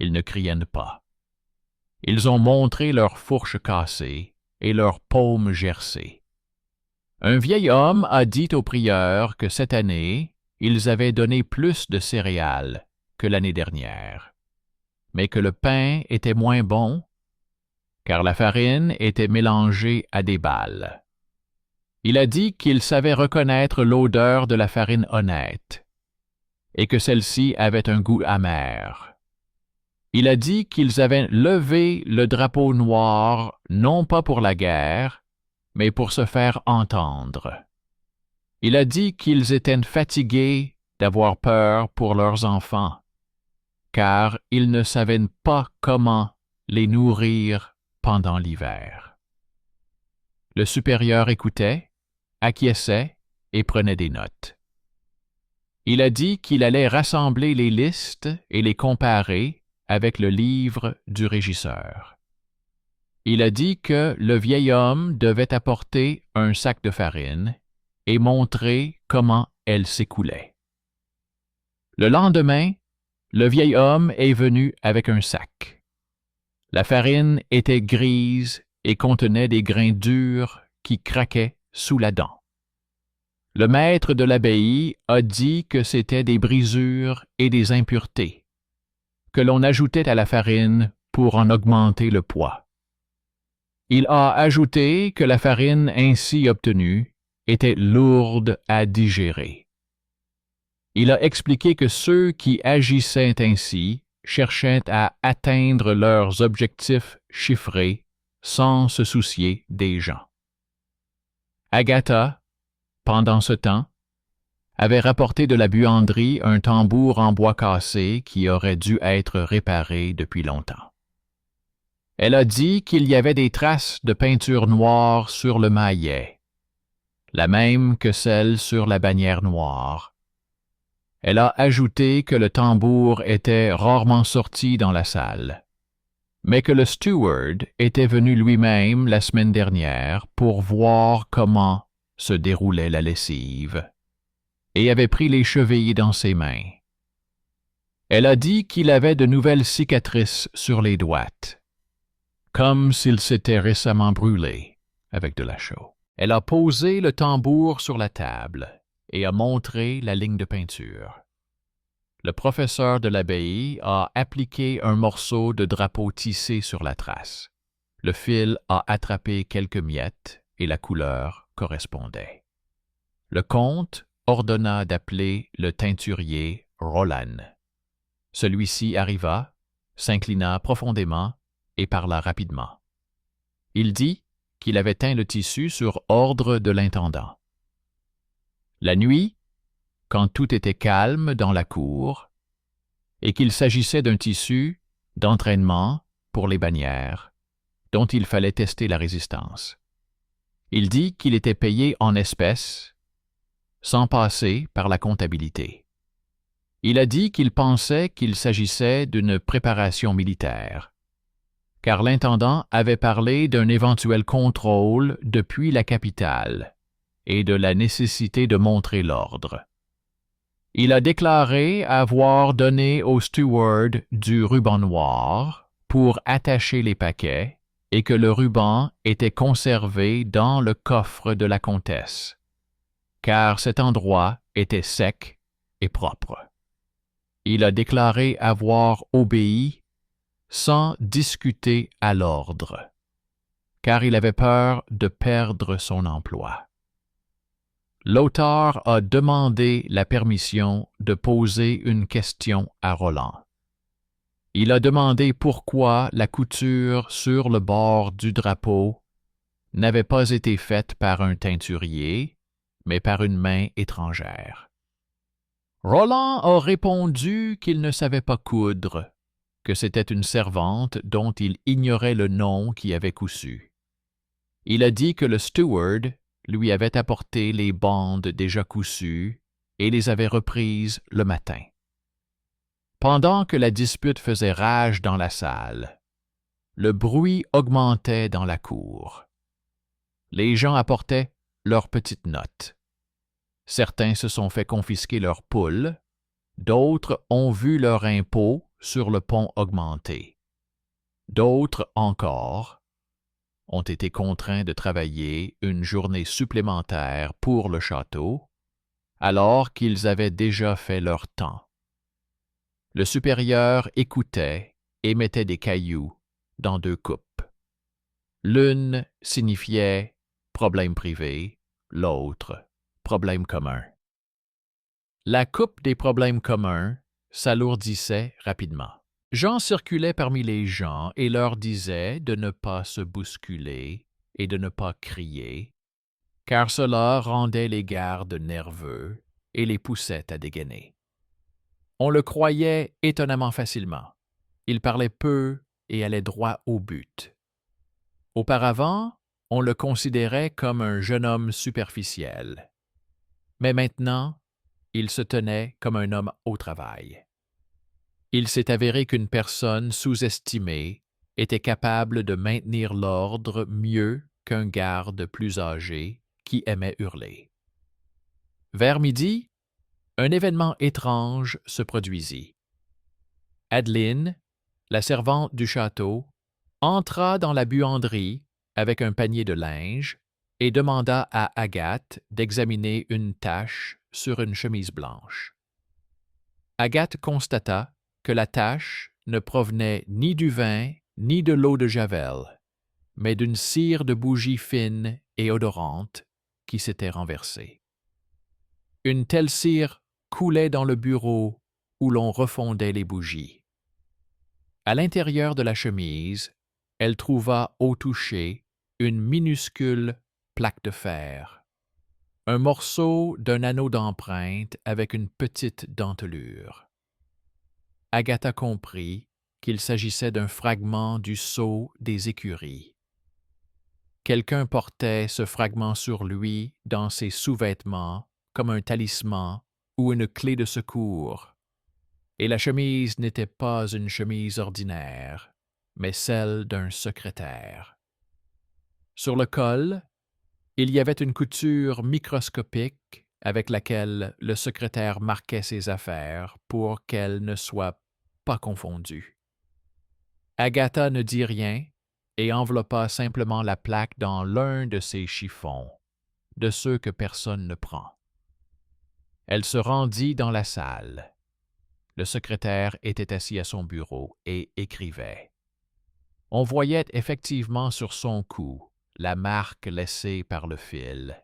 Ils ne criaient pas. Ils ont montré leurs fourches cassées et leurs paumes gercées. Un vieil homme a dit au prieur que cette année, ils avaient donné plus de céréales que l'année dernière, mais que le pain était moins bon, car la farine était mélangée à des balles. Il a dit qu'il savait reconnaître l'odeur de la farine honnête, et que celle-ci avait un goût amer. Il a dit qu'ils avaient levé le drapeau noir non pas pour la guerre, mais pour se faire entendre. Il a dit qu'ils étaient fatigués d'avoir peur pour leurs enfants, car ils ne savaient pas comment les nourrir pendant l'hiver. Le supérieur écoutait, acquiesçait et prenait des notes. Il a dit qu'il allait rassembler les listes et les comparer avec le livre du régisseur. Il a dit que le vieil homme devait apporter un sac de farine et montrer comment elle s'écoulait. Le lendemain, le vieil homme est venu avec un sac. La farine était grise et contenait des grains durs qui craquaient sous la dent. Le maître de l'abbaye a dit que c'étaient des brisures et des impuretés, que l'on ajoutait à la farine pour en augmenter le poids. Il a ajouté que la farine ainsi obtenue était lourde à digérer. Il a expliqué que ceux qui agissaient ainsi cherchaient à atteindre leurs objectifs chiffrés sans se soucier des gens. Agatha, pendant ce temps, avait rapporté de la buanderie un tambour en bois cassé qui aurait dû être réparé depuis longtemps. Elle a dit qu'il y avait des traces de peinture noire sur le maillet, la même que celle sur la bannière noire. Elle a ajouté que le tambour était rarement sorti dans la salle, mais que le steward était venu lui-même la semaine dernière pour voir comment se déroulait la lessive, et avait pris les chevilles dans ses mains. Elle a dit qu'il avait de nouvelles cicatrices sur les doigts, comme s'il s'était récemment brûlé avec de la chaux. Elle a posé le tambour sur la table et a montré la ligne de peinture. Le professeur de l'abbaye a appliqué un morceau de drapeau tissé sur la trace. Le fil a attrapé quelques miettes et la couleur correspondait. Le comte ordonna d'appeler le teinturier Roland. Celui-ci arriva, s'inclina profondément et parla rapidement. Il dit qu'il avait teint le tissu sur ordre de l'intendant. La nuit, quand tout était calme dans la cour, et qu'il s'agissait d'un tissu d'entraînement pour les bannières, dont il fallait tester la résistance. Il dit qu'il était payé en espèces, sans passer par la comptabilité. Il a dit qu'il pensait qu'il s'agissait d'une préparation militaire, car l'intendant avait parlé d'un éventuel contrôle depuis la capitale et de la nécessité de montrer l'ordre. Il a déclaré avoir donné au steward du ruban noir pour attacher les paquets et que le ruban était conservé dans le coffre de la comtesse, car cet endroit était sec et propre. Il a déclaré avoir obéi sans discuter à l'ordre, car il avait peur de perdre son emploi. L'auteur a demandé la permission de poser une question à Roland. Il a demandé pourquoi la couture sur le bord du drapeau n'avait pas été faite par un teinturier, mais par une main étrangère. Roland a répondu qu'il ne savait pas coudre, que c'était une servante dont il ignorait le nom qui avait cousu. Il a dit que le steward lui avait apporté les bandes déjà cousues et les avait reprises le matin. Pendant que la dispute faisait rage dans la salle, le bruit augmentait dans la cour. Les gens apportaient leurs petites notes. Certains se sont fait confisquer leurs poules, d'autres ont vu leur impôt sur le pont augmenter. D'autres encore ont été contraints de travailler une journée supplémentaire pour le château, alors qu'ils avaient déjà fait leur temps. Le supérieur écoutait et mettait des cailloux dans 2 coupes. L'une signifiait problème privé, l'autre problème commun. La coupe des problèmes communs s'alourdissait rapidement. Jean circulait parmi les gens et leur disait de ne pas se bousculer et de ne pas crier, car cela rendait les gardes nerveux et les poussait à dégainer. On le croyait étonnamment facilement. Il parlait peu et allait droit au but. Auparavant, on le considérait comme un jeune homme superficiel. Mais maintenant, il se tenait comme un homme au travail. Il s'est avéré qu'une personne sous-estimée était capable de maintenir l'ordre mieux qu'un garde plus âgé qui aimait hurler. Vers midi, un événement étrange se produisit. Adeline, la servante du château, entra dans la buanderie avec un panier de linge et demanda à Agathe d'examiner une tache sur une chemise blanche. Agathe constata que la tache ne provenait ni du vin ni de l'eau de Javel, mais d'une cire de bougie fine et odorante qui s'était renversée. Une telle cire coulait dans le bureau où l'on refondait les bougies. À l'intérieur de la chemise, elle trouva au toucher une minuscule plaque de fer, un morceau d'un anneau d'empreinte avec une petite dentelure. Agatha comprit qu'il s'agissait d'un fragment du sceau des écuries. Quelqu'un portait ce fragment sur lui dans ses sous-vêtements comme un talisman ou une clé de secours, et la chemise n'était pas une chemise ordinaire, mais celle d'un secrétaire. Sur le col, il y avait une couture microscopique avec laquelle le secrétaire marquait ses affaires pour qu'elles ne soient pas confondues. Agatha ne dit rien et enveloppa simplement la plaque dans l'un de ses chiffons, de ceux que personne ne prend. Elle se rendit dans la salle. Le secrétaire était assis à son bureau et écrivait. On voyait effectivement sur son cou la marque laissée par le fil,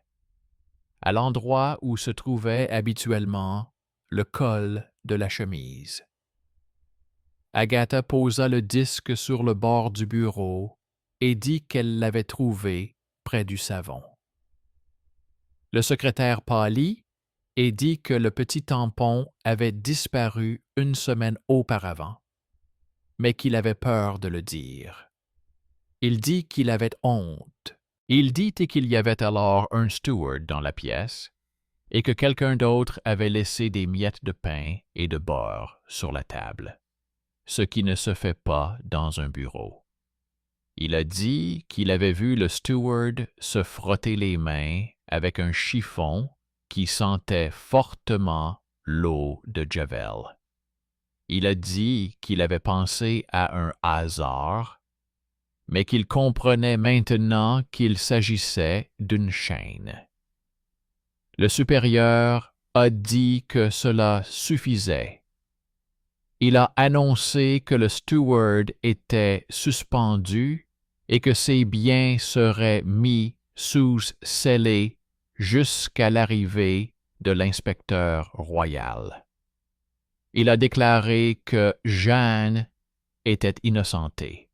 à l'endroit où se trouvait habituellement le col de la chemise. Agatha posa le disque sur le bord du bureau et dit qu'elle l'avait trouvé près du savon. Le secrétaire pâlit et dit que le petit tampon avait disparu une semaine auparavant, mais qu'il avait peur de le dire. Il dit qu'il avait honte. Il dit qu'il y avait alors un steward dans la pièce et que quelqu'un d'autre avait laissé des miettes de pain et de beurre sur la table, ce qui ne se fait pas dans un bureau. Il a dit qu'il avait vu le steward se frotter les mains avec un chiffon qui sentait fortement l'eau de Javel. Il a dit qu'il avait pensé à un hasard, mais qu'il comprenait maintenant qu'il s'agissait d'une chaîne. Le supérieur a dit que cela suffisait. Il a annoncé que le steward était suspendu et que ses biens seraient mis sous scellé jusqu'à l'arrivée de l'inspecteur royal. Il a déclaré que Jeanne était innocentée.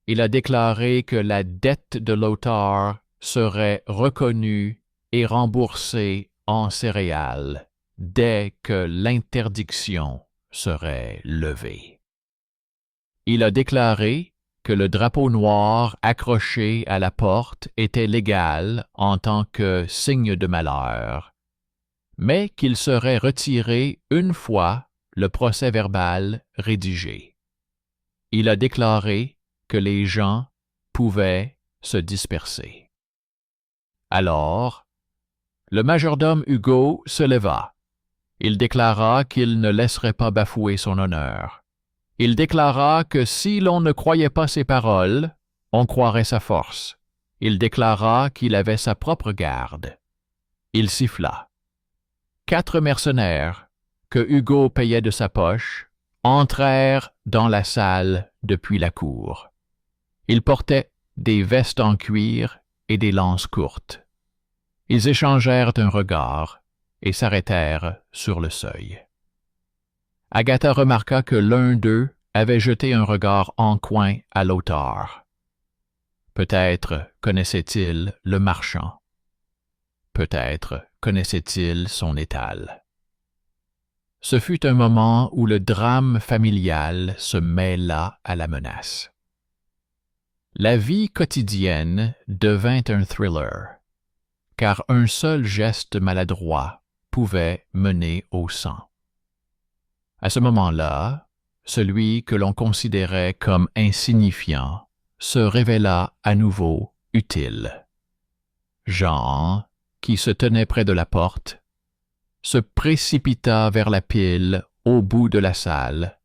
Il a déclaré que la dette de l'auteur serait reconnue et remboursée en céréales dès que l'interdiction serait levée. Il a déclaré que le drapeau noir accroché à la porte était légal en tant que signe de malheur, mais qu'il serait retiré une fois le procès-verbal rédigé. Il a déclaré que les gens pouvaient se disperser. Alors, le majordome Hugo se leva. Il déclara qu'il ne laisserait pas bafouer son honneur. Il déclara que si l'on ne croyait pas ses paroles, on croirait sa force. Il déclara qu'il avait sa propre garde. Il siffla. 4 mercenaires, que Hugo payait de sa poche, entrèrent dans la salle depuis la cour. Ils portaient des vestes en cuir et des lances courtes. Ils échangèrent un regard et s'arrêtèrent sur le seuil. Agatha remarqua que l'un d'eux avait jeté un regard en coin à l'auteur. Peut-être connaissait-il le marchand. Peut-être connaissait-il son étal. Ce fut un moment où le drame familial se mêla à la menace. La vie quotidienne devint un thriller, car un seul geste maladroit pouvait mener au sang. À ce moment-là, celui que l'on considérait comme insignifiant se révéla à nouveau utile. Jean, qui se tenait près de la porte, se précipita vers la pile au bout de la salle,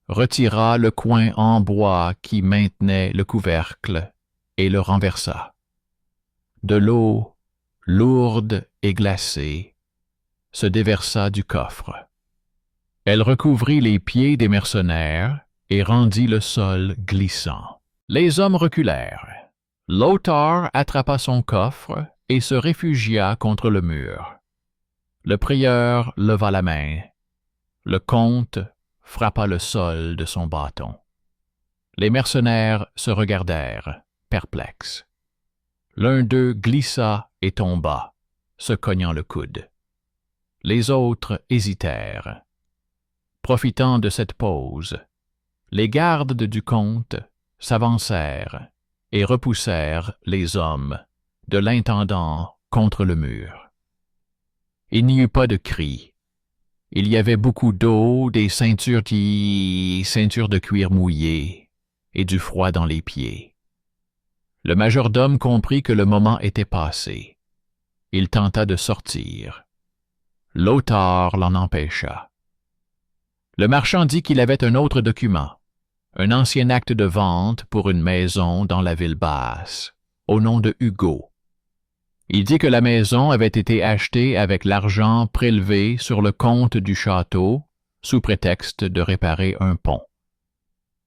retira le coin en bois qui maintenait le couvercle et le renversa. De l'eau, lourde et glacée, se déversa du coffre. Elle recouvrit les pieds des mercenaires et rendit le sol glissant. Les hommes reculèrent. L'auteur attrapa son coffre et se réfugia contre le mur. Le prieur leva la main. Le comte frappa le sol de son bâton. Les mercenaires se regardèrent, perplexes. L'un d'eux glissa et tomba, se cognant le coude. Les autres hésitèrent. Profitant de cette pause, Les gardes du comte s'avancèrent et repoussèrent les hommes de l'intendant contre le mur. Il n'y eut pas de cris. Il y avait beaucoup d'eau, des ceintures de cuir mouillées et du froid dans les pieds. Le majordome comprit que le moment était passé. Il tenta de sortir. Lothar l'en empêcha. Le marchand dit qu'il avait un autre document, un ancien acte de vente pour une maison dans la ville basse, au nom de Hugo. Il dit que la maison avait été achetée avec l'argent prélevé sur le compte du château sous prétexte de réparer un pont.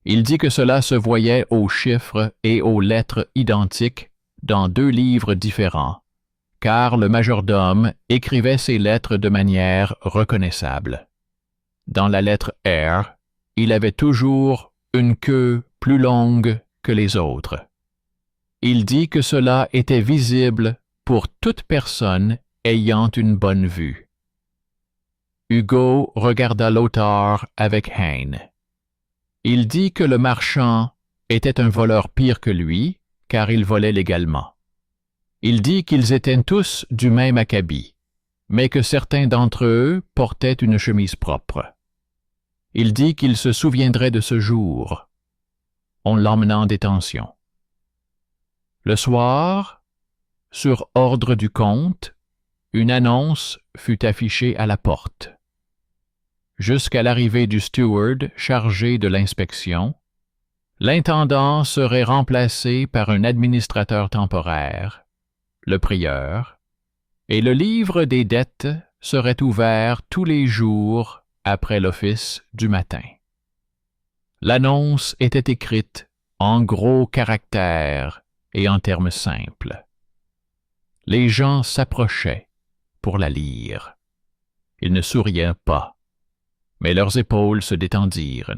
Il dit que cela se voyait aux chiffres et aux lettres identiques dans 2 livres différents, car le majordome écrivait ces lettres de manière reconnaissable. Dans la lettre R, il avait toujours une queue plus longue que les autres. Il dit que cela était visible pour toute personne ayant une bonne vue. Hugo regarda Lothar avec haine. Il dit que le marchand était un voleur pire que lui, car il volait légalement. Il dit qu'ils étaient tous du même acabit, mais que certains d'entre eux portaient une chemise propre. Il dit qu'il se souviendrait de ce jour. On l'emmena en détention. Le soir, sur ordre du comte, une annonce fut affichée à la porte. Jusqu'à l'arrivée du steward chargé de l'inspection, l'intendant serait remplacé par un administrateur temporaire, le prieur, et le livre des dettes serait ouvert tous les jours après l'office du matin. L'annonce était écrite en gros caractères et en termes simples. Les gens s'approchaient pour la lire. Ils ne souriaient pas, mais leurs épaules se détendirent.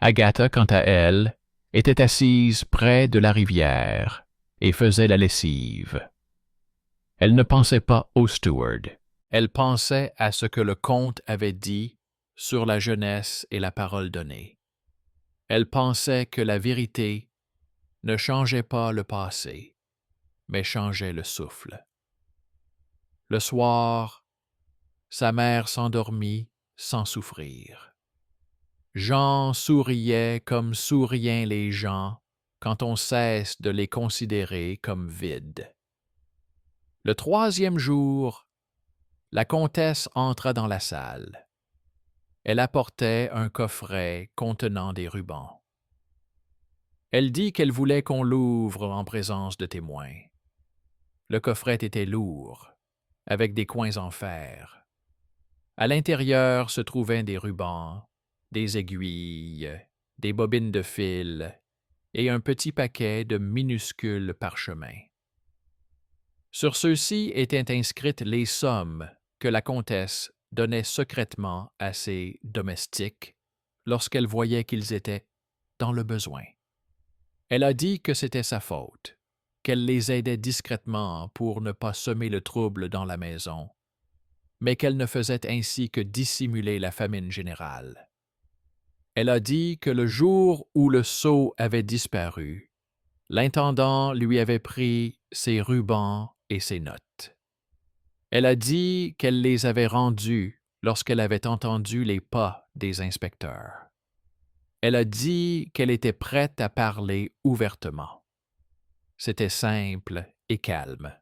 Agatha, quant à elle, était assise près de la rivière et faisait la lessive. Elle ne pensait pas au steward. Elle pensait à ce que le comte avait dit sur la jeunesse et la parole donnée. Elle pensait que la vérité ne changeait pas le passé, mais changeait le souffle. Le soir, sa mère s'endormit sans souffrir. Jean souriait comme sourient les gens quand on cesse de les considérer comme vides. Le 3e jour, la comtesse entra dans la salle. Elle apportait un coffret contenant des rubans. Elle dit qu'elle voulait qu'on l'ouvre en présence de témoins. Le coffret était lourd, avec des coins en fer. À l'intérieur se trouvaient des rubans, des aiguilles, des bobines de fil et un petit paquet de minuscules parchemins. Sur ceux-ci étaient inscrites les sommes que la comtesse donnait secrètement à ses domestiques lorsqu'elle voyait qu'ils étaient dans le besoin. Elle a dit que c'était sa faute, qu'elle les aidait discrètement pour ne pas semer le trouble dans la maison, mais qu'elle ne faisait ainsi que dissimuler la famine générale. Elle a dit que le jour où le sceau avait disparu, l'intendant lui avait pris ses rubans et ses notes. Elle a dit qu'elle les avait rendus lorsqu'elle avait entendu les pas des inspecteurs. Elle a dit qu'elle était prête à parler ouvertement. C'était simple et calme.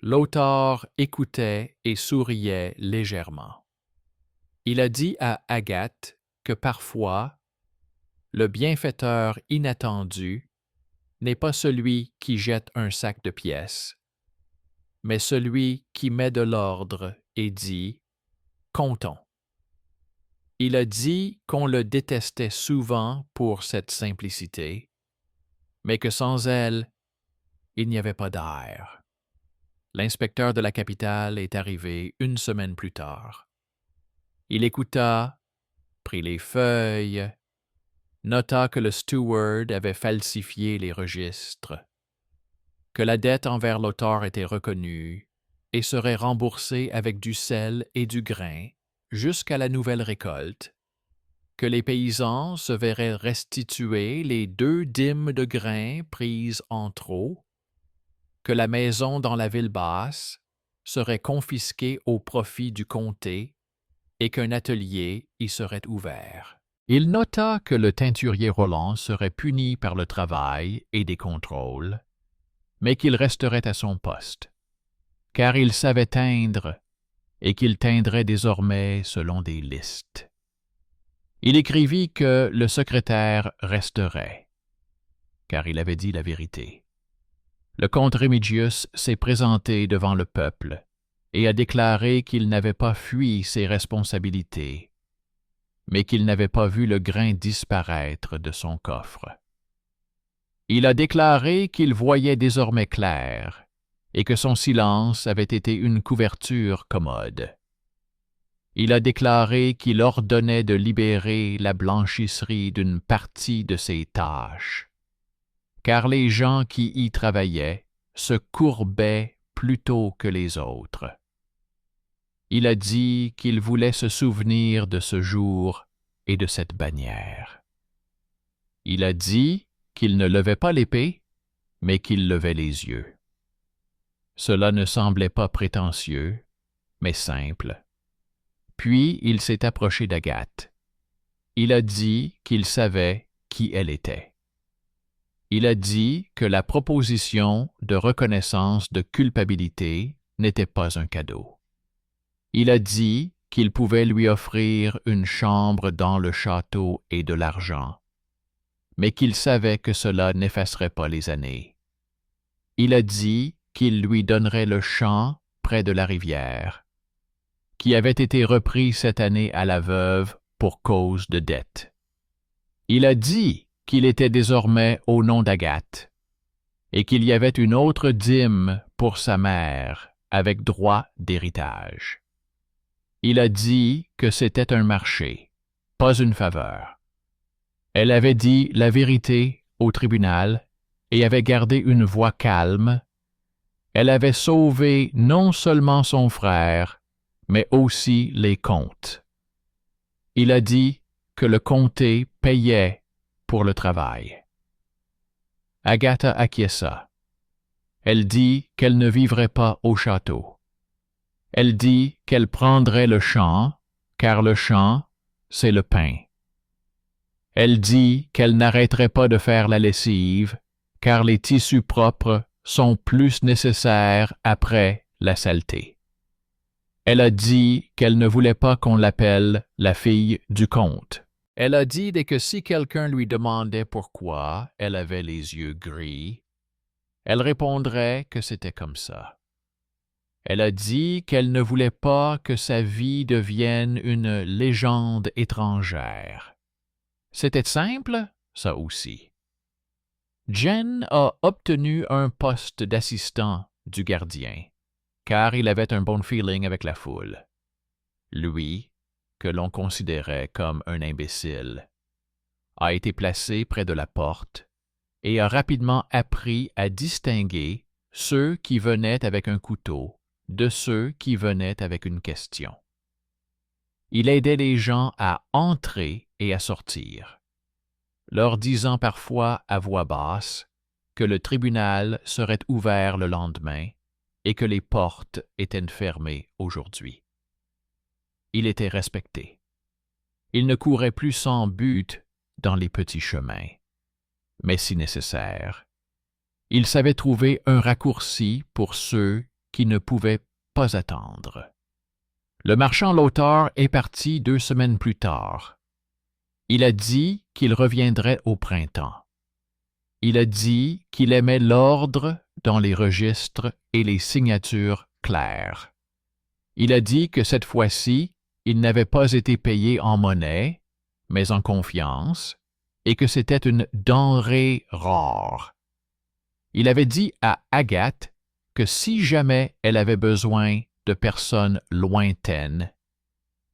Lothar écoutait et souriait légèrement. Il a dit à Agathe que parfois, le bienfaiteur inattendu n'est pas celui qui jette un sac de pièces, mais celui qui met de l'ordre et dit « comptons ». Il a dit qu'on le détestait souvent pour cette simplicité, mais que sans elle, il n'y avait pas d'air. L'inspecteur de la capitale est arrivé 1 semaine plus tard. Il écouta, prit les feuilles, nota que le steward avait falsifié les registres, que la dette envers Lothar était reconnue et serait remboursée avec du sel et du grain jusqu'à la nouvelle récolte, que les paysans se verraient restituer les 2 dîmes de grains prises en trop, que la maison dans la ville basse serait confisquée au profit du comté et qu'un atelier y serait ouvert. Il nota que le teinturier Roland serait puni par le travail et des contrôles, mais qu'il resterait à son poste, car il savait teindre et qu'il teindrait désormais selon des listes. Il écrivit que le secrétaire resterait, car il avait dit la vérité. Le comte Remigius s'est présenté devant le peuple et a déclaré qu'il n'avait pas fui ses responsabilités, mais qu'il n'avait pas vu le grain disparaître de son coffre. Il a déclaré qu'il voyait désormais clair et que son silence avait été une couverture commode. Il a déclaré qu'il ordonnait de libérer la blanchisserie d'une partie de ses tâches, car les gens qui y travaillaient se courbaient plutôt que les autres. Il a dit qu'il voulait se souvenir de ce jour et de cette bannière. Il a dit qu'il ne levait pas l'épée, mais qu'il levait les yeux. Cela ne semblait pas prétentieux, mais simple. Puis il s'est approché d'Agathe. Il a dit qu'il savait qui elle était. Il a dit que la proposition de reconnaissance de culpabilité n'était pas un cadeau. Il a dit qu'il pouvait lui offrir une chambre dans le château et de l'argent, mais qu'il savait que cela n'effacerait pas les années. Il a dit qu'il lui donnerait le champ près de la rivière, qui avait été repris cette année à la veuve pour cause de dette. Il a dit qu'il était désormais au nom d'Agathe, et qu'il y avait une autre dîme pour sa mère, avec droit d'héritage. Il a dit que c'était un marché, pas une faveur. Elle avait dit la vérité au tribunal et avait gardé une voix calme. Elle avait sauvé non seulement son frère, mais aussi les comptes. Il a dit que le comté payait pour le travail. Agathe acquiesça. Elle dit qu'elle ne vivrait pas au château. Elle dit qu'elle prendrait le champ, car le champ, c'est le pain. Elle dit qu'elle n'arrêterait pas de faire la lessive, car les tissus propres sont plus nécessaires après la saleté. Elle a dit qu'elle ne voulait pas qu'on l'appelle la fille du comte. Elle a dit que si quelqu'un lui demandait pourquoi elle avait les yeux gris, elle répondrait que c'était comme ça. Elle a dit qu'elle ne voulait pas que sa vie devienne une légende étrangère. C'était simple, ça aussi. Jen a obtenu un poste d'assistant du gardien, car il avait un bon feeling avec la foule. Lui, que l'on considérait comme un imbécile, a été placé près de la porte et a rapidement appris à distinguer ceux qui venaient avec un couteau de ceux qui venaient avec une question. Il aidait les gens à entrer et à sortir, leur disant parfois à voix basse que le tribunal serait ouvert le lendemain et que les portes étaient fermées aujourd'hui. Il était respecté. Il ne courait plus sans but dans les petits chemins, mais si nécessaire, il savait trouver un raccourci pour ceux qui ne pouvaient pas attendre. Le marchand Lauter est parti 2 semaines plus tard. Il a dit qu'il reviendrait au printemps. Il a dit qu'il aimait l'ordre dans les registres et les signatures claires. Il a dit que cette fois-ci, il n'avait pas été payé en monnaie, mais en confiance, et que c'était une denrée rare. Il avait dit à Agathe que si jamais elle avait besoin de personnes lointaines,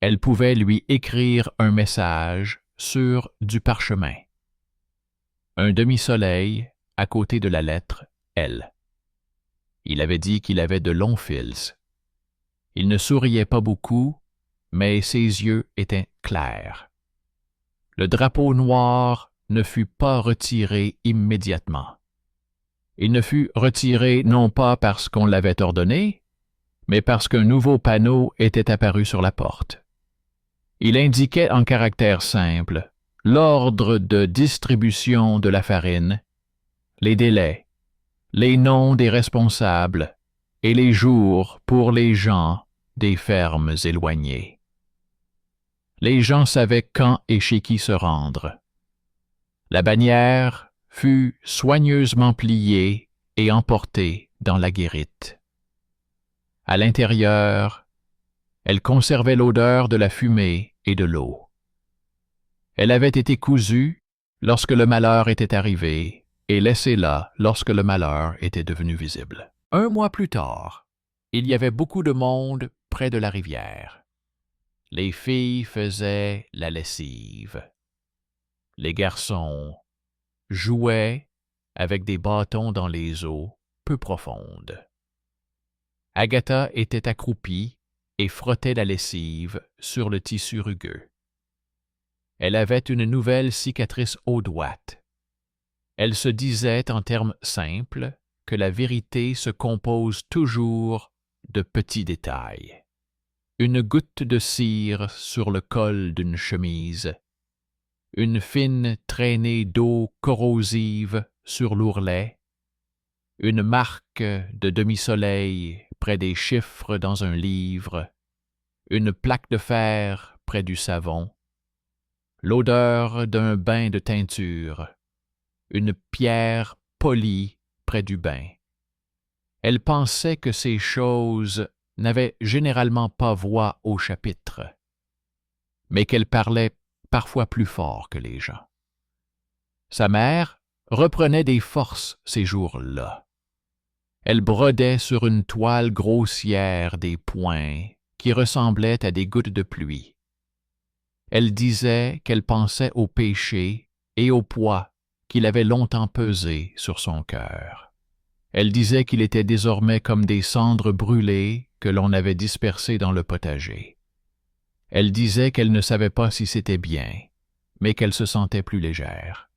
elle pouvait lui écrire un message sur du parchemin. Un demi-soleil à côté de la lettre L. Il avait dit qu'il avait de longs fils. Il ne souriait pas beaucoup, mais ses yeux étaient clairs. le drapeau noir ne fut pas retiré immédiatement. Il ne fut retiré non pas parce qu'on l'avait ordonné, mais parce qu'un nouveau panneau était apparu sur la porte. Il indiquait en caractères simples l'ordre de distribution de la farine, les délais, les noms des responsables et les jours pour les gens des fermes éloignées. Les gens savaient quand et chez qui se rendre. La bannière fut soigneusement pliée et emportée dans la guérite. À l'intérieur, elle conservait l'odeur de la fumée et de l'eau. Elle avait été cousue lorsque le malheur était arrivé et laissée là lorsque le malheur était devenu visible. 1 mois plus tard, il y avait beaucoup de monde près de la rivière. Les filles faisaient la lessive. Les garçons jouaient avec des bâtons dans les eaux peu profondes. Agatha était accroupie et frottait la lessive sur le tissu rugueux. Elle avait une nouvelle cicatrice aux doigts. Elle se disait en termes simples que la vérité se compose toujours de petits détails. Une goutte de cire sur le col d'une chemise, une fine traînée d'eau corrosive sur l'ourlet, une marque de demi-soleil près des chiffres dans un livre, une plaque de fer près du savon, l'odeur d'un bain de teinture, une pierre polie près du bain. Elle pensait que ces choses n'avaient généralement pas voix au chapitre, mais qu'elles parlaient parfois plus fort que les gens. Sa mère reprenait des forces ces jours-là. Elle brodait sur une toile grossière des points qui ressemblaient à des gouttes de pluie. Elle disait qu'elle pensait au péché et au poids qu'il avait longtemps pesé sur son cœur. Elle disait qu'il était désormais comme des cendres brûlées que l'on avait dispersées dans le potager. Elle disait qu'elle ne savait pas si c'était bien, mais qu'elle se sentait plus légère.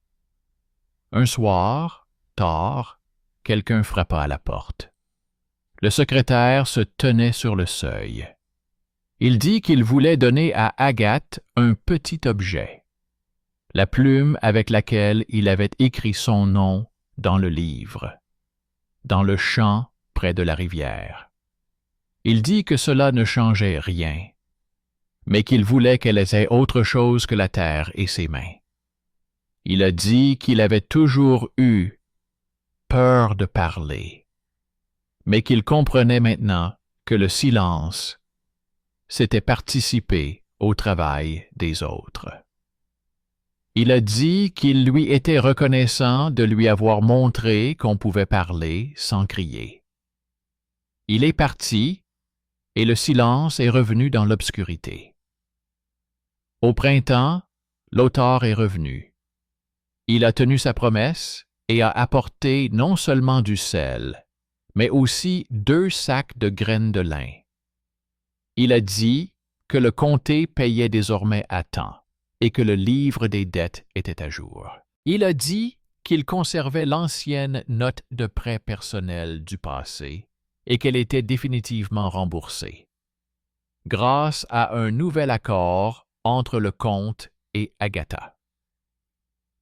Un soir, tard, quelqu'un frappa à la porte. Le secrétaire se tenait sur le seuil. Il dit qu'il voulait donner à Agathe un petit objet, la plume avec laquelle il avait écrit son nom dans le livre, dans le champ près de la rivière. Il dit que cela ne changeait rien, mais qu'il voulait qu'elle ait autre chose que la terre et ses mains. Il a dit qu'il avait toujours eu peur de parler, mais qu'il comprenait maintenant que le silence, c'était participer au travail des autres. Il a dit qu'il lui était reconnaissant de lui avoir montré qu'on pouvait parler sans crier. Il est parti et le silence est revenu dans l'obscurité. Au printemps, l'auteur est revenu. Il a tenu sa promesse et a apporté non seulement du sel, mais aussi 2 sacs de graines de lin. Il a dit que le comté payait désormais à temps et que le livre des dettes était à jour. Il a dit qu'il conservait l'ancienne note de prêt personnel du passé et qu'elle était définitivement remboursée, grâce à un nouvel accord entre le comte et Agatha.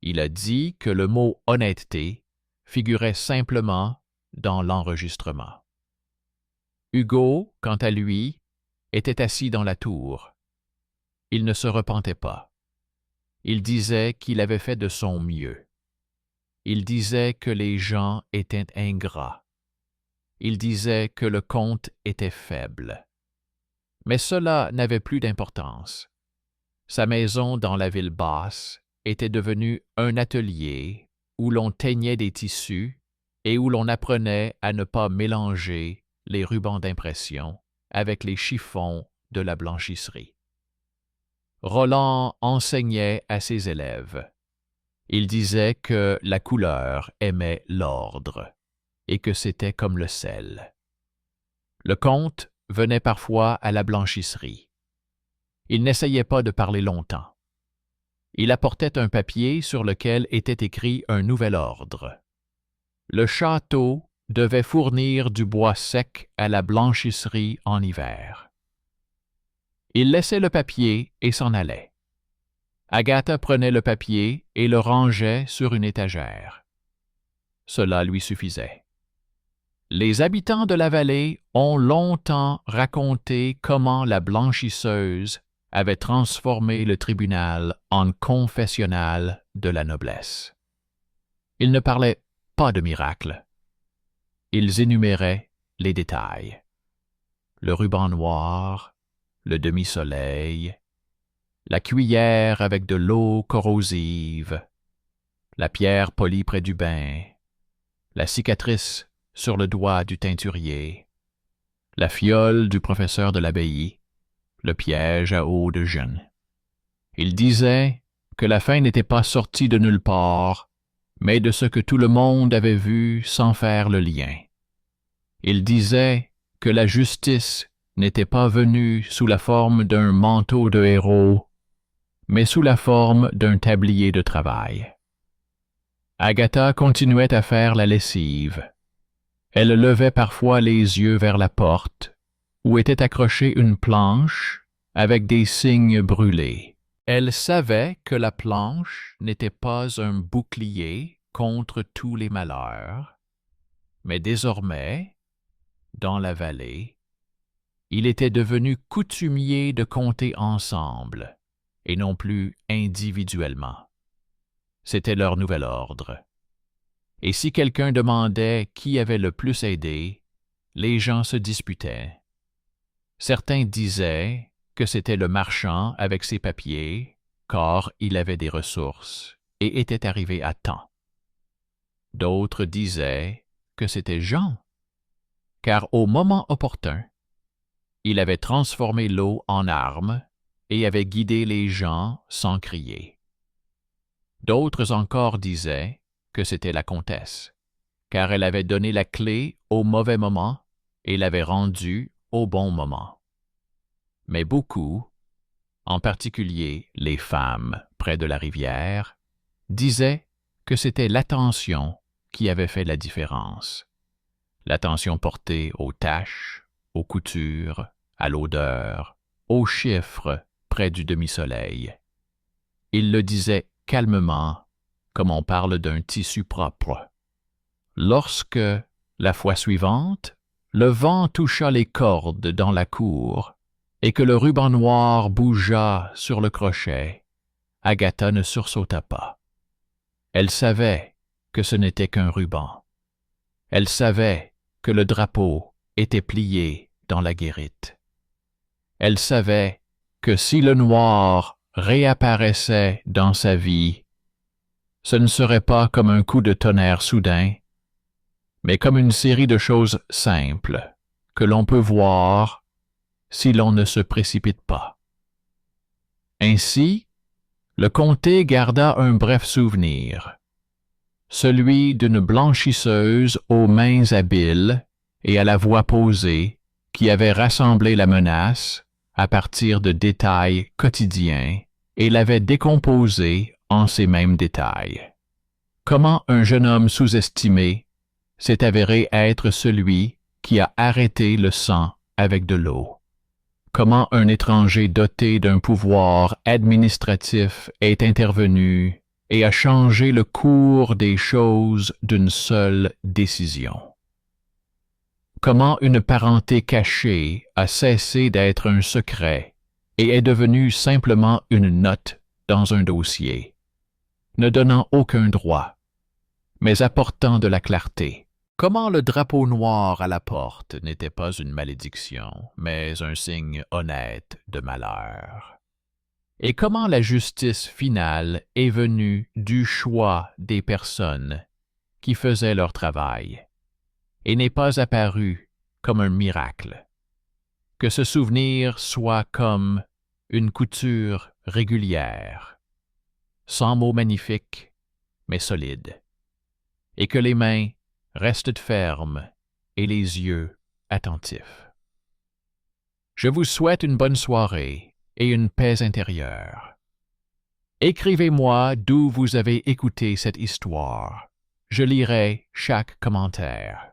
Il a dit que le mot « honnêteté » figurait simplement dans l'enregistrement. Hugo, quant à lui, était assis dans la tour. Il ne se repentait pas. Il disait qu'il avait fait de son mieux. Il disait que les gens étaient ingrats. Il disait que le comte était faible. Mais cela n'avait plus d'importance. Sa maison dans la ville basse était devenue un atelier où l'on teignait des tissus et où l'on apprenait à ne pas mélanger les rubans d'impression avec les chiffons de la blanchisserie. Roland enseignait à ses élèves. Il disait que la couleur aimait l'ordre et que c'était comme le sel. Le comte venait parfois à la blanchisserie. Il n'essayait pas de parler longtemps. Il apportait un papier sur lequel était écrit un nouvel ordre. Le château devait fournir du bois sec à la blanchisserie en hiver. Il laissait le papier et s'en allait. Agatha prenait le papier et le rangeait sur une étagère. Cela lui suffisait. Les habitants de la vallée ont longtemps raconté comment la blanchisseuse avait transformé le tribunal en confessionnal de la noblesse. Ils ne parlaient pas de miracle. Ils énuméraient les détails. Le ruban noir, le demi-soleil, la cuillère avec de l'eau corrosive, la pierre polie près du bain, la cicatrice sur le doigt du teinturier, la fiole du professeur de l'abbaye, le piège à eau de jeûne. Il disait que la fin n'était pas sortie de nulle part, mais de ce que tout le monde avait vu sans faire le lien. Il disait que la justice n'était pas venue sous la forme d'un manteau de héros, mais sous la forme d'un tablier de travail. Agatha continuait à faire la lessive. Elle levait parfois les yeux vers la porte, où était accrochée une planche avec des signes brûlés. Elle savait que la planche n'était pas un bouclier contre tous les malheurs, mais désormais, dans la vallée, il était devenu coutumier de compter ensemble, et non plus individuellement. C'était leur nouvel ordre. Et si quelqu'un demandait qui avait le plus aidé, les gens se disputaient. Certains disaient que c'était le marchand avec ses papiers, car il avait des ressources et était arrivé à temps. D'autres disaient que c'était Jean, car au moment opportun, il avait transformé l'eau en arme et avait guidé les gens sans crier. D'autres encore disaient que c'était la comtesse, car elle avait donné la clé au mauvais moment et l'avait rendue au bon moment. Mais beaucoup, en particulier les femmes près de la rivière, disaient que c'était l'attention qui avait fait la différence. L'attention portée aux taches, aux coutures, à l'odeur, aux chiffres près du demi-soleil. Il le disait calmement, comme on parle d'un tissu propre. Lorsque, la fois suivante, le vent toucha les cordes dans la cour et que le ruban noir bougea sur le crochet, Agatha ne sursauta pas. Elle savait que ce n'était qu'un ruban. Elle savait que le drapeau était plié dans la guérite. Elle savait que si le noir réapparaissait dans sa vie, ce ne serait pas comme un coup de tonnerre soudain, mais comme une série de choses simples que l'on peut voir si l'on ne se précipite pas. Ainsi, le comté garda un bref souvenir, celui d'une blanchisseuse aux mains habiles et à la voix posée qui avait rassemblé la menace à partir de détails quotidiens et l'avait décomposée en ces mêmes détails. Comment un jeune homme sous-estimé s'est avéré être celui qui a arrêté le sang avec de l'eau. Comment un étranger doté d'un pouvoir administratif est intervenu et a changé le cours des choses d'une seule décision. Comment une parenté cachée a cessé d'être un secret et est devenue simplement une note dans un dossier, ne donnant aucun droit, mais apportant de la clarté. Comment le drapeau noir à la porte n'était pas une malédiction, mais un signe honnête de malheur. Et comment la justice finale est venue du choix des personnes qui faisaient leur travail, et n'est pas apparue comme un miracle. Que ce souvenir soit comme une couture régulière, sans mots magnifiques, mais solide, et que les mains restent fermes et les yeux attentifs. Je vous souhaite une bonne soirée et une paix intérieure. Écrivez-moi d'où vous avez écouté cette histoire. Je lirai chaque commentaire.